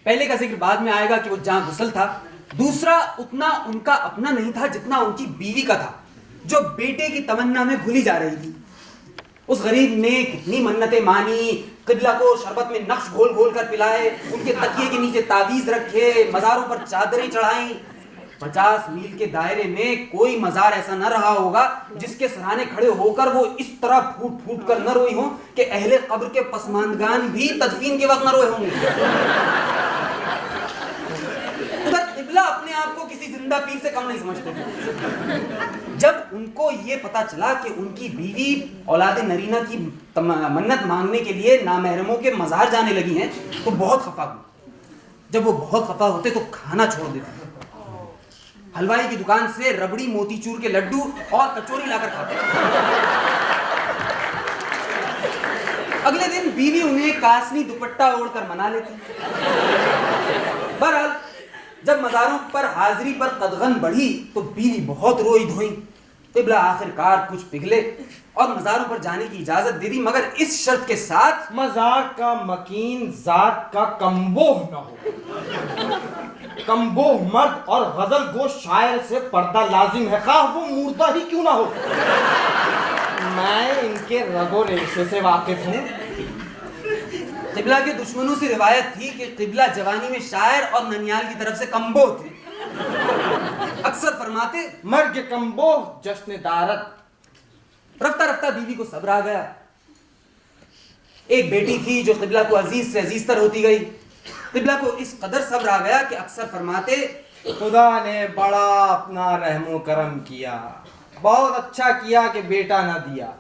पहले का जिक्र बाद में आएगा कि वो जहां गुसल था। दूसरा उतना उनका अपना नहीं था जितना उनकी बीवी का था, जो बेटे की तमन्ना में घुली जा रही थी। उस गरीब ने कितनी मन्नतें मानी, किबला को शरबत में नक्श घोल घोल कर पिलाए, उनके तकिए के नीचे तावीज रखे, मजारों पर चादरें चढ़ाई। 50 मील के दायरे में कोई मजार ऐसा न रहा होगा जिसके सराहने खड़े होकर वो इस तरह फूट फूट कर न रोई हो कि अहले कब्र के पसमानदान भी तदफीन के वक्त न रोए होंगे। उधर किबला अपने आप को किसी जिंदा पीर से कम नहीं समझते थे। जब उनको ये पता चला कि उनकी बीवी औलाद नरीना की मन्नत मांगने के लिए नामहरमों के मजार जाने लगी हैं तो बहुत खफा हुए। जब वो बहुत खफा होते तो खाना छोड़ देते। हलवाई की दुकान से रबड़ी मोतीचूर के लड्डू और कचौरी लाकर खाते। अगले दिन बीवी उन्हें कासनी दुपट्टा ओढ़कर मना लेती। बहरहाल जब मजारों पर हाजिरी पर कदगन बढ़ी तो बीवी बहुत रोई धोई। किबला आखिरकार कुछ पिघले और मजारों पर जाने की इजाजत दे दी, मगर इस शर्त के साथ मजार का मकीन जात का कम्बोह न हो। कम्बोह मर्द और गजल गो शायर से पर्दा लाजिम है, खा वो मुर्दा ही क्यों ना हो। मैं इनके रगो रेशे से वाकिफ हूँ। किबला के दुश्मनों से रिवायत थी कि किबला जवानी में शायर और ननियाल की तरफ से कम्बोह थे। अक्सर फरमाते, मर्ग कम्बोह जश्न दारत। रफ्ता रफ्ता बीवी को सब्र आ गया। एक बेटी थी जो किबला को अजीज से अजीजतर होती गई। किबला को इस कदर सब्र आ गया कि अक्सर फरमाते, खुदा ने बड़ा अपना रहमो करम किया, बहुत अच्छा किया कि बेटा ना दिया।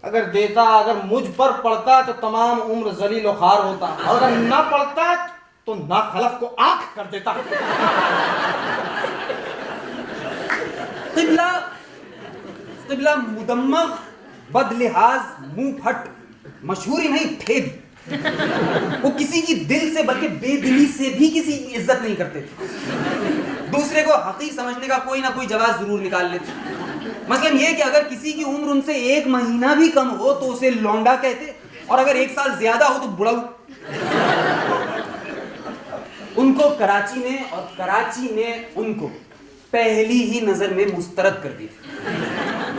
अगर देता, अगर मुझ पर पड़ता तो तमाम उम्र जलील और खार होता, और अगर ना पड़ता तो ना खलफ को आंख कर देता। किबला मुदम्मग, बदलिहाज, मुंह फट, मशहूरी नहीं ठेद। वो किसी की दिल से बल्कि बेदिली से भी किसी की इज्जत नहीं करते थे। दूसरे को हकीक समझने का कोई ना कोई जवाब जरूर निकाल लेते। मसलन ये कि अगर किसी की उम्र उनसे 1 महीना भी कम हो तो उसे लौंडा कहते, और अगर 1 साल ज्यादा हो तो बुढ़ऊ। उनको कराची ने और कराची ने उनको पहली ही नजर में मुस्तरद कर दी।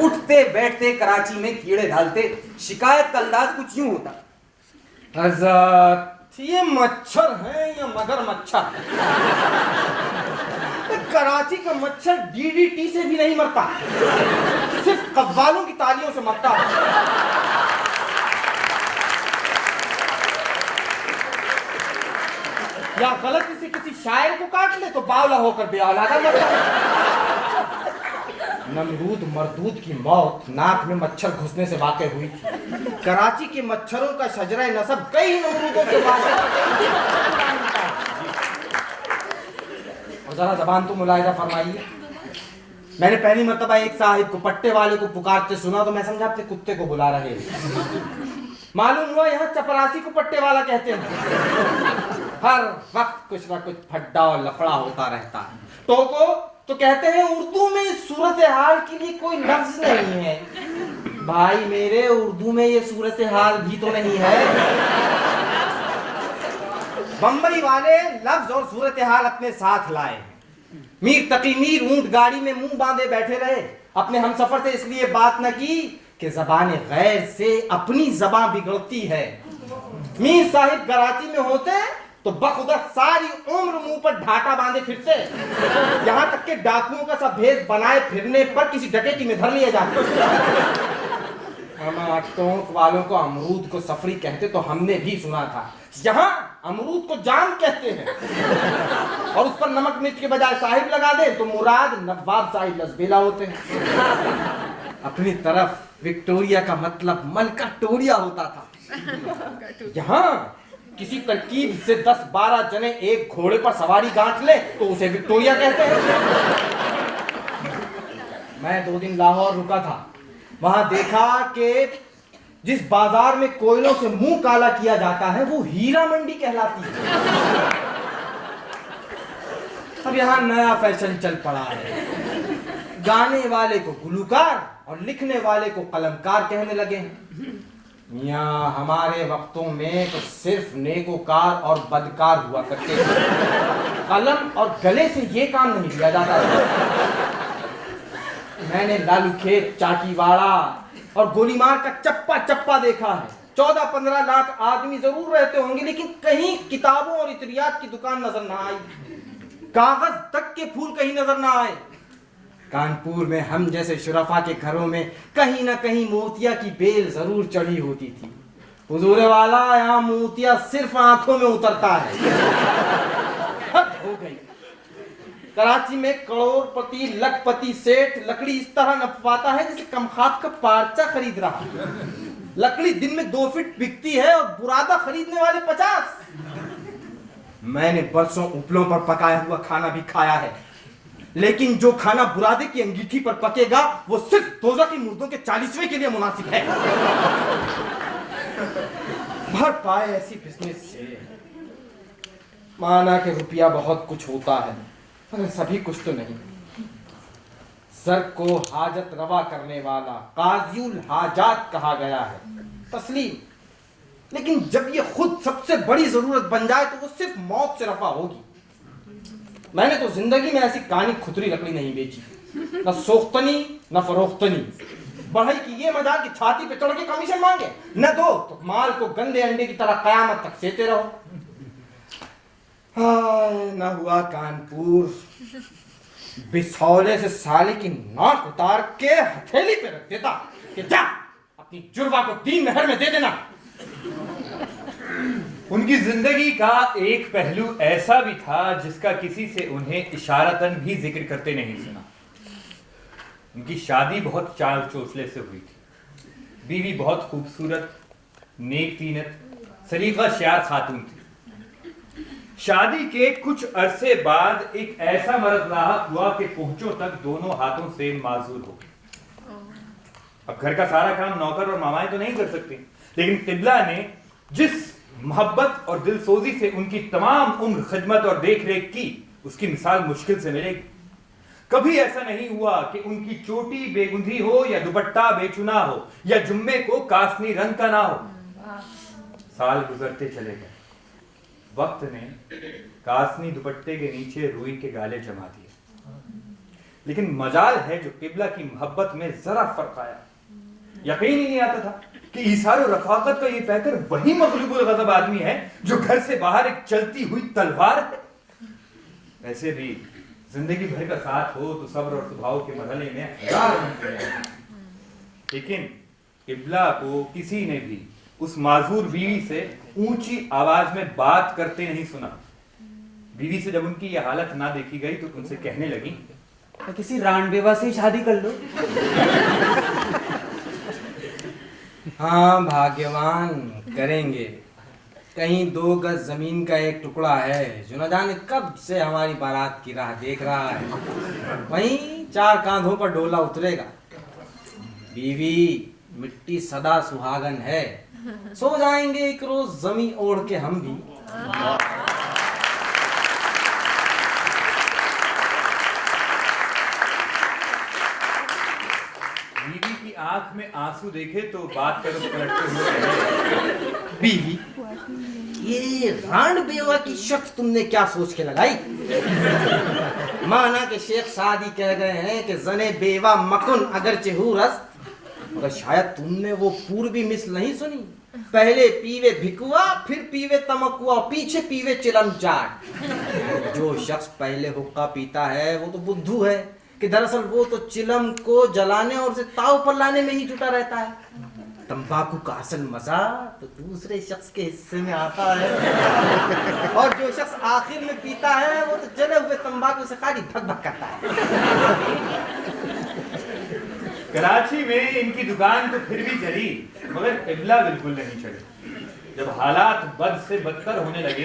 उठते बैठते कराची में कीड़े डालते। शिकायत का अंदाज कुछ यूं होता, हज़रत ये मच्छर है या मगर मच्छर? कराची का मच्छर डीडीटी से भी नहीं मरता, सिर्फ कव्वालों की तालियों से मरता है। या गलती से किसी शायर को काट ले तो बावला होकर बेऔलादा मरता है। नमरूद मरदूद की मौत नाक में मच्छर घुसने से वाक़ई हुई थी। कराची के मच्छरों का शजरा नसब कई नमरूदों के वास्ते। और जरा जबान तो मुलाहिजा फरमाइए। मैंने पहली मर्तबा एक साहिब को पट्टे वाले को पुकारते सुना तो मैं समझा अपने कुत्ते को बुला रहे हैं। मालूम हुआ यहाँ चपरासी को पट्टे वाला कहते हैं। हर वक्त कुछ ना कुछ फड्डा और लफड़ा होता रहता है। टोको तो कहते हैं उर्दू में सूरत हाल के लिए कोई लफ्ज नहीं है। भाई मेरे, उर्दू में ये सूरत हाल भी तो नहीं है। बंबई वाले लफ्ज और सूरत हाल अपने साथ लाए। मीर तकी मीर ऊंट गाड़ी में मुंह बांधे बैठे रहे। अपने हमसफर से इसलिए बात न की कि जबान गैर से अपनी जबान बिगड़ती है। मीर साहिब कराची में होते तो बखुदा सारी उम्र मुंह पर ढाटा बांधे फिरते। यहाँ तक के डाकुओं का सब भेद बनाए फिरने पर किसी डकैती में धर लिए जाते। हम टोंक वालों को अमरूद को सफरी कहते तो हमने भी सुना था। यहाँ अमरूद को जाम कहते हैं। और उस पर नमक मिर्च के बजाय साहिब लगा दे तो मुराद नवाब साहिब लसबेला होते हैं। अपनी तरफ विक्टोरिया का मतलब मलका टोरिया होता था। यहाँ किसी तरकीब से 10-12 जने एक घोड़े पर सवारी गांठ ले तो उसे विक्टोरिया कहते हैं। मैं 2 दिन लाहौर रुका था। वहां देखा कि जिस बाजार में कोयलों से मुंह काला किया जाता है वो हीरा मंडी कहलाती है। अब यहाँ नया फैशन चल पड़ा है। गाने वाले को गुलूकार और लिखने वाले को कलमकार कहने लगे हैं। मियाँ हमारे वक्तों में तो सिर्फ नेकोकार और बदकार हुआ करते थे। कलम और गले से ये काम नहीं किया जाता था। मैंने लालू खेत, चाटीवाड़ा और गोलीमार का चप्पा चप्पा देखा है। 14-15 लाख आदमी जरूर रहते होंगे लेकिन कहीं किताबों और इतरियात की दुकान नजर ना आई। कागज तक के फूल कहीं नजर ना आए। कानपुर में हम जैसे शुरफा के घरों में कहीं ना कहीं मोतिया की बेल जरूर चढ़ी होती थी। हुजूर वाला यहाँ मोतिया सिर्फ आंखों में उतरता है। हद हो गई। कराची में करोड़पति लखपति सेठ लकड़ी इस तरह नपवाता है जैसे कमखात का पार्चा खरीद रहा। लकड़ी दिन में 2 फीट बिकती है और बुरादा खरीदने वाले 50। मैंने बरसों उपलों पर पकाया हुआ खाना भी खाया है लेकिन जो खाना बुरादे की अंगीठी पर पकेगा वो सिर्फ दोज़ख की मुर्दों के 40वें के लिए मुनासिब है। भर पाए ऐसी बिजनेस से। माना कि रुपया बहुत कुछ होता है मगर सभी कुछ तो नहीं। सर को हाजत रवा करने वाला काजियुल हाजात कहा गया है। तस्लीम। लेकिन जब ये खुद सबसे बड़ी जरूरत बन जाए तो वो सिर्फ मौत से रफा होगी। मैंने तो जिंदगी में ऐसी कानी खुतरी लकड़ी नहीं बेची। न सोख्तनी न फरोख्तनी। बढ़ई की ये मजाल कि छाती पे चढ़ के कमीशन मांगे, न दो तो माल को गंदे अंडे की तरह कयामत तक सेते रहो। न हुआ कानपुर। बिसौले से साले की नाक उतार के हथेली पे रख देता कि जा अपनी जुर्वा को 3 महर में दे देना। उनकी जिंदगी का एक पहलू ऐसा भी था जिसका किसी से उन्हें इशारतन भी जिक्र करते नहीं सुना। उनकी शादी बहुत चाल चोचले से हुई थी। बीवी बहुत खूबसूरत, नेक तीनत, सलीका शार खातून थी। शादी के कुछ अरसे बाद एक ऐसा मर्द लाहक हुआ कि पहुंचों तक दोनों हाथों से माजूर हो गए। अब घर का सारा काम नौकर और मामाएं तो नहीं कर सकते, लेकिन किबला ने जिस मोहब्बत और दिलसोजी से उनकी तमाम उम्र खिदमत और देखरेख की उसकी मिसाल मुश्किल से मिलेगी। कभी ऐसा नहीं हुआ कि उनकी चोटी बेगुंधी हो या दुपट्टा बेचुना हो या जुम्मे को कासनी रंग का ना हो। साल गुजरते चले गए। वक्त ने कासनी दुपट्टे के नीचे रुई के गाले जमा दिए। लेकिन मजाल है जो किबला की मोहब्बत में जरा फर्क आया। यकीन ही नहीं आता था कि ईसार और रफाकत का ये पैकर वही मगलूबुल गज़ब आदमी है जो घर से बाहर एक चलती हुई तलवार है। वैसे भी जिंदगी भर का साथ हो तो सब्र और स्वभाव के मरहले में हजार मिलते हैं। लेकिन किबला को किसी ने भी उस माजूर बीवी से ऊंची आवाज में बात करते नहीं सुना। बीवी से जब उनकी यह हालत ना देखी गई तो उनसे कहने लगी, तो किसी रानबेवा से ही शादी कर लो। हाँ भाग्यवान करेंगे। कहीं 2 गज जमीन का एक टुकड़ा है जो न जाने कब से हमारी बारात की राह देख रहा है, वहीं 4 कांधों पर डोला उतरेगा। बीवी मिट्टी सदा सुहागन है, सो जाएंगे एक रोज जमी ओढ़ के हम भी। बीवी की आंख में आंसू देखे तो बात कर पलटते हुए, बीवी, ये रानबेवा की शर्त तुमने क्या सोच के लगाई? माना कि शेख शादी कह गए हैं कि जने बेवा मकुन अगरचे हूँ रस्त, मगर शायद तुमने वो पूर्वी मिसल नहीं सुनी। पहले पीवे भिकुआ, फिर पीवे तमकुआ, पीछे पीवे चिलम चाट। जो शख्स पहले हुक्का पीता है वो तो बुद्धू है कि दरअसल वो तो चिलम को जलाने और उसे ताव पर लाने में ही जुटा रहता है। तंबाकू का असल मजा तो दूसरे शख्स के हिस्से में आता है, और जो शख्स आखिर में पीता है वो तो जले हुए तंबाकू से खाली भक भक करता है। कराची में इनकी दुकान तो फिर भी चली, मगर किबला बिल्कुल नहीं चली। जब हालात बद से बदतर होने लगे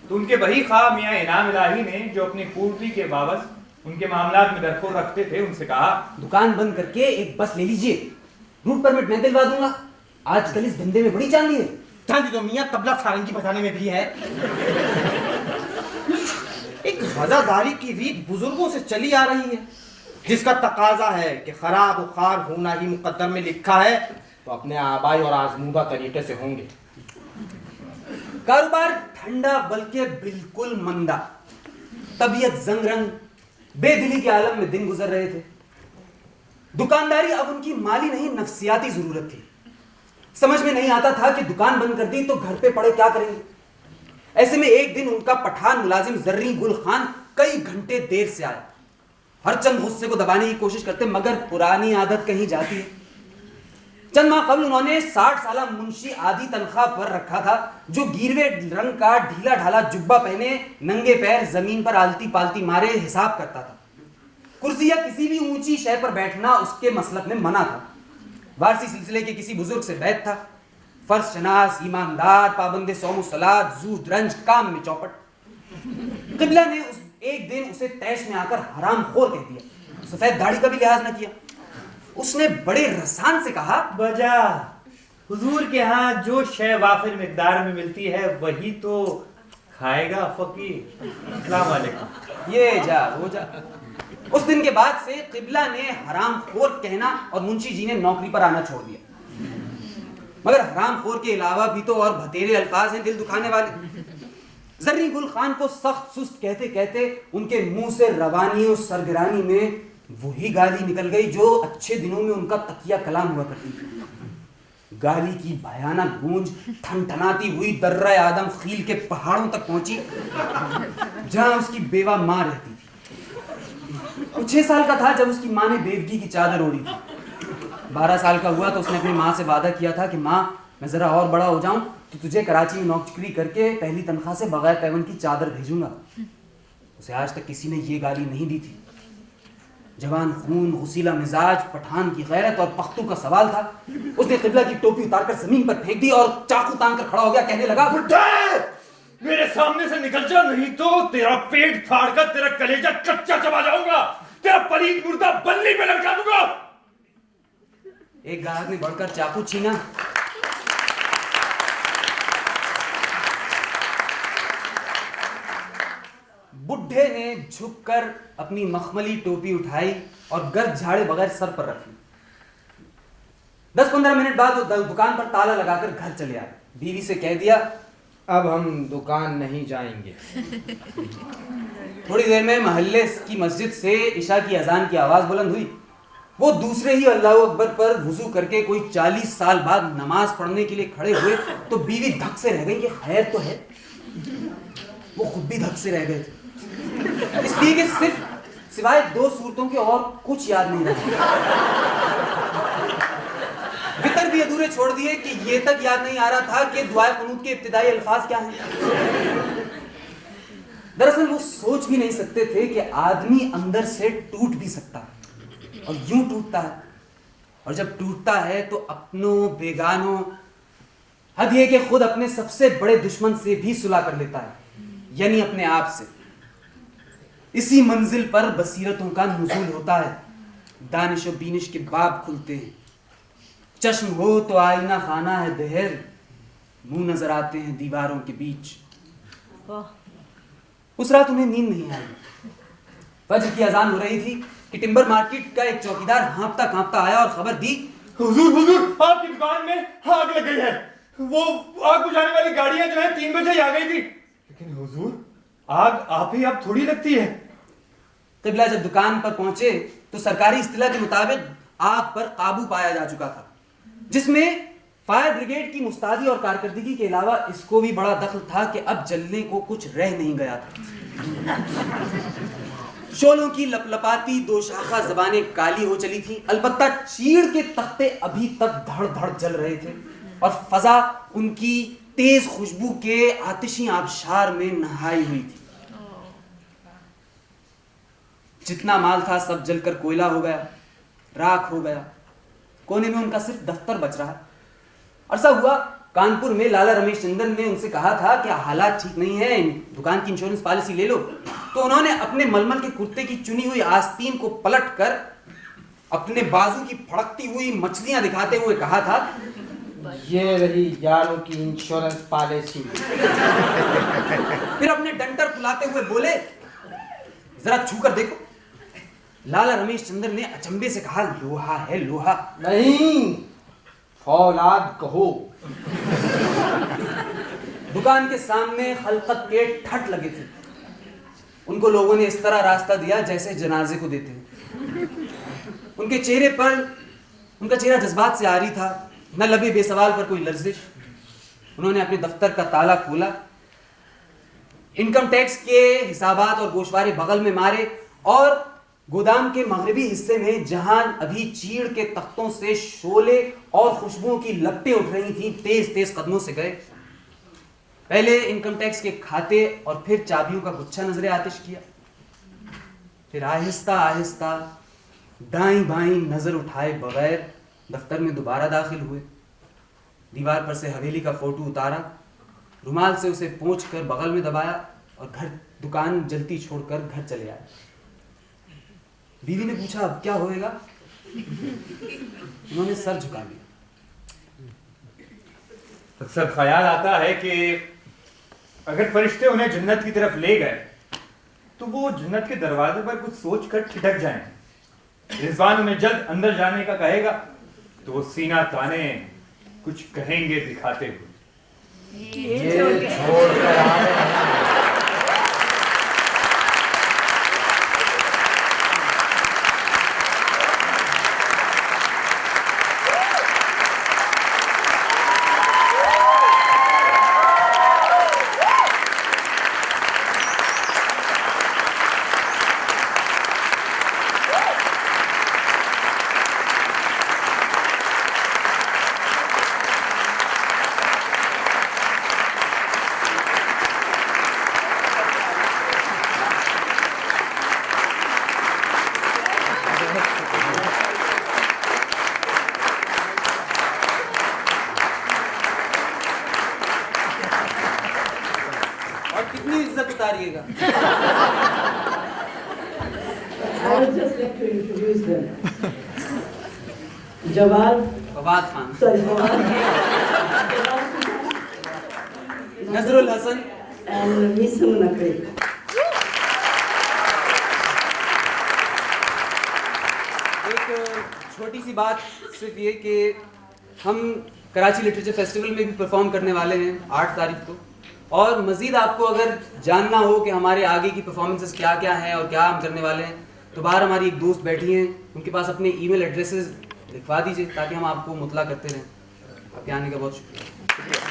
तो उनके वही ख्वाह मियां इनाम इलाही ने, जो अपनी पूर्ति के बावस उनके मामलात में दरखोर रखते थे, उनसे कहा, दुकान बंद करके एक बस ले लीजिए, रूट परमिट मैं दिलवा दूंगा। आजकल इस धंधे में बड़ी चांदी है। चांदी तो मियां तबला सारंगी बजाने में भी है। एक वजादारी की रीत बुजुर्गों से चली आ रही है, जिसका तकाजा है कि खराब खार होना ही मुकद्दर में लिखा है, तो अपने आबाई और आजमूदा तरीके से होंगे। कारोबार ठंडा बल्कि बिल्कुल मंदा, तबीयत जंगरंग, बेदिली के आलम में दिन गुजर रहे थे। दुकानदारी अब उनकी माली नहीं नफ्सियाती जरूरत थी। समझ में नहीं आता था कि दुकान बंद कर दी तो घर पे पड़े क्या करेंगे। ऐसे में एक दिन उनका पठान मुलाजिम जर्री गुल खान कई घंटे देर से आया। हर चंद गुस्से को दबाने की कोशिश करते, मगर पुरानी आदत कहीं जाती है। चंद माह कबल उन्होंने 60 साला मुंशी आधी तनख्वाह पर रखा था, जो गिरवे रंग का ढीला ढाला जुब्बा पहने नंगे पैर जमीन पर आलती पालती मारे हिसाब करता था। कुर्सी या किसी भी ऊंची शय पर बैठना उसके मसलक में मना था। वारसी सिलसिले के किसी बुजुर्ग से बैत था। फर्ज शनास, ईमानदार, पाबंदे सौम सलात, जूद रंज, काम में चौपट। किबला ने एक दिन उसे तैश में आकर हराम खोर कह दिया। सफेद दाढ़ी का भी लिहाज न किया। उसने बड़े रसान से कहा, बजा हुजूर के यहाँ जो शय वाफिर मिकदार में मिलती है वही तो खाएगा फकीर। अस्सलाम वालेकुम। ये जा वो जा। उस दिन के बाद से किबला ने हराम खोर कहना और मुंशी जी ने नौकरी पर आना छोड़ दिया। मगर हराम खोर के अलावा भी तो और भतेरे अल्फाज हैं दिल दुखाने वाले। जर्री गुल खान को सख्त सुस्त कहते कहते उनके मुंह से रवानी और सरगरानी में वही गाली निकल गई जो अच्छे दिनों में उनका तकिया कलाम हुआ करती थी। गाली की भयानक गूंज ठनठनाती हुई दर्रा आदम खील के पहाड़ों तक पहुंची, जहां उसकी बेवा मां रहती थी। वो 6 साल का था जब उसकी मां ने बेवगी की चादर ओढ़ी थी। 12 साल का हुआ तो उसने अपनी मां से वादा किया था कि मां, मैं जरा और बड़ा हो जाऊं तो तुझे कराची में नौकरी करके पहली तनख्वाह से बगैर पैवन की चादर भेजूंगा। उसे आज तक किसी ने ये गाली नहीं दी थी। जवान खून, गुसीला मिजाज, पठान की गैरत और पख्तू का सवाल था। उसने किबला की टोपी उतारकर जमीन पर फेंक दी और चाकू तान कर खड़ा हो गया, कहने लगा, मेरे सामने से निकल जा, नहीं तो तेरा पेट फाड़ कर तेरा कलेजा कच्चा चबा जाऊंगा, तेरा पलीद मुर्दा बल्ली पे लटका दूंगा। एक गाहक ने बढ़कर चाकू छीना। बुढ़े ने झुककर अपनी मखमली टोपी उठाई और गर्द झाड़े बगैर सर पर रखी। 10-15 मिनट बाद वो दुकान पर ताला लगाकर घर चले आए। बीवी से कह दिया, अब हम दुकान नहीं जाएंगे। थोड़ी देर में महल्ले की मस्जिद से इशा की अजान की आवाज बुलंद हुई। वो दूसरे ही अल्लाह अकबर पर वुजू करके कोई 40 साल बाद नमाज पढ़ने के लिए खड़े हुए तो बीवी धक से रह गई कि खैर तो है। वो खुद भी धक से रह गए थे, इसलिए कि सिर्फ सिवाय 2 सूरतों के और कुछ याद नहीं रहा। वितर भी अधूरे छोड़ दिए कि ये तक याद नहीं आ रहा था कि दुआए कुनूत के इब्तिदाई अल्फाज क्या हैं। दरअसल वो सोच भी नहीं सकते थे कि आदमी अंदर से टूट भी सकता है, और यूं टूटता है, और जब टूटता है तो अपनों बेगानों, हद ये कि खुद अपने सबसे बड़े दुश्मन से भी सुलह कर लेता है, यानी अपने आप से। इसी मंजिल पर बसीरतों का नुज़ूल होता है, दानिश और बीनिश के बाब खुलते हैं। चश्म हो तो आईना खाना है देहर, मुंह नजर आते हैं दीवारों के बीच। उस रात उन्हें नींद नहीं आई। फज्र की अजान हो रही थी कि टिम्बर मार्केट का एक चौकीदार हाँफता कांपता आया और खबर दी, हुजूर हुजूर, आपकी दुकान में आग लग गई है। वो आग बुझाने वाली गाड़ियां जो है 3 बजे ही आ गई थी। लेकिन हुजूर, आग आप ही आप थोड़ी लगती है। क़िबला जब दुकान पर पहुंचे तो सरकारी इस्तिलाह के मुताबिक आग पर काबू पाया जा चुका था, जिसमें फायर ब्रिगेड की मुस्तादी और कारकर्दगी के अलावा इसको भी बड़ा दखल था कि अब जलने को कुछ रह नहीं गया था। शोलों की लपलपाती 2 शाखा ज़बानें काली हो चली थी, अलबत्ता चीड़ के तख्ते अभी तक धड़ धड़ जल रहे थे, और फजा उनकी तेज खुशबू के आतिशी आबशार में नहाई हुई थी। जितना माल था सब जलकर कोयला हो गया, राख हो गया। कोने में उनका सिर्फ दफ्तर बच रहा है। अरसा हुआ कानपुर में लाला रमेश चंद्रन ने उनसे कहा था कि हालात ठीक नहीं है, दुकान की इंश्योरेंस पॉलिसी ले लो। तो उन्होंने अपने मलमल के कुर्ते की चुनी हुई आस्तीन को पलट कर अपने बाजू की फड़कती हुई मछलियां दिखाते हुए कहा था, ये रही यारों की इंश्योरेंस पॉलिसी। फिर अपने डंटर फुलाते हुए बोले, जरा छू कर देखो। लाला रमेश चंद्र ने अचंभे से कहा, लोहा है लोहा। नहीं, फौलाद कहो। दुकान के सामने हलकत के ठट लगे थे। उनको लोगों ने इस तरह रास्ता दिया जैसे जनाजे को देते हैं। उनके चेहरे पर, उनका चेहरा जज्बात से आरी था, न लबे बेसवाल पर कोई लर्जिश। उन्होंने अपने दफ्तर का ताला खोला, इनकम टैक्स के हिसाबात और गोशवारे बगल में मारे, और गोदाम के मगरबी हिस्से में जहां अभी चीड़ के तख्तों से शोले और खुशबुओं की लपटें उठ रही थी, तेज तेज कदमों से गए। पहले इनकम टैक्स के खाते और फिर चाबियों का गुच्छा नजरे आतिश किया। फिर आहिस्ता आहिस्ता दाईं बाईं नजर उठाए बगैर दफ्तर में दोबारा दाखिल हुए। दीवार पर से हवेली का फोटो उतारा, रुमाल से उसे पोंछ कर बगल में दबाया, और दुकान जलती छोड़कर घर चले आए। बीवी ने पूछा, अब क्या होएगा? उन्होंने सर झुका लिया। अक्सर ख्याल आता है कि अगर फरिश्ते उन्हें जन्नत की तरफ ले गए तो वो जन्नत के दरवाजे पर कुछ सोच कर ठिठक जाएं। रिजवान उन्हें जल्द अंदर जाने का कहेगा तो वो सीना ताने कुछ कहेंगे दिखाते हुए, ये छोड़ कर आए। उतारिएगा। I would just like to introduce them. Jawad. Fawad Khan, Sorry, Jawad. Nazrul Hasan And Miss Munakri. एक छोटी सी बात सिर्फ ये कि हम कराची लिटरेचर फेस्टिवल में भी परफॉर्म करने वाले हैं 8 तारीख को, और मज़ीद आपको अगर जानना हो कि हमारे आगे की परफॉर्मेंसेस क्या क्या हैं और क्या हम करने वाले हैं, तो बाहर हमारी एक दोस्त बैठी हैं, उनके पास अपने ईमेल एड्रेसेस लिखवा दीजिए ताकि हम आपको मुतला करते रहें। आपके आने का बहुत शुक्रिया।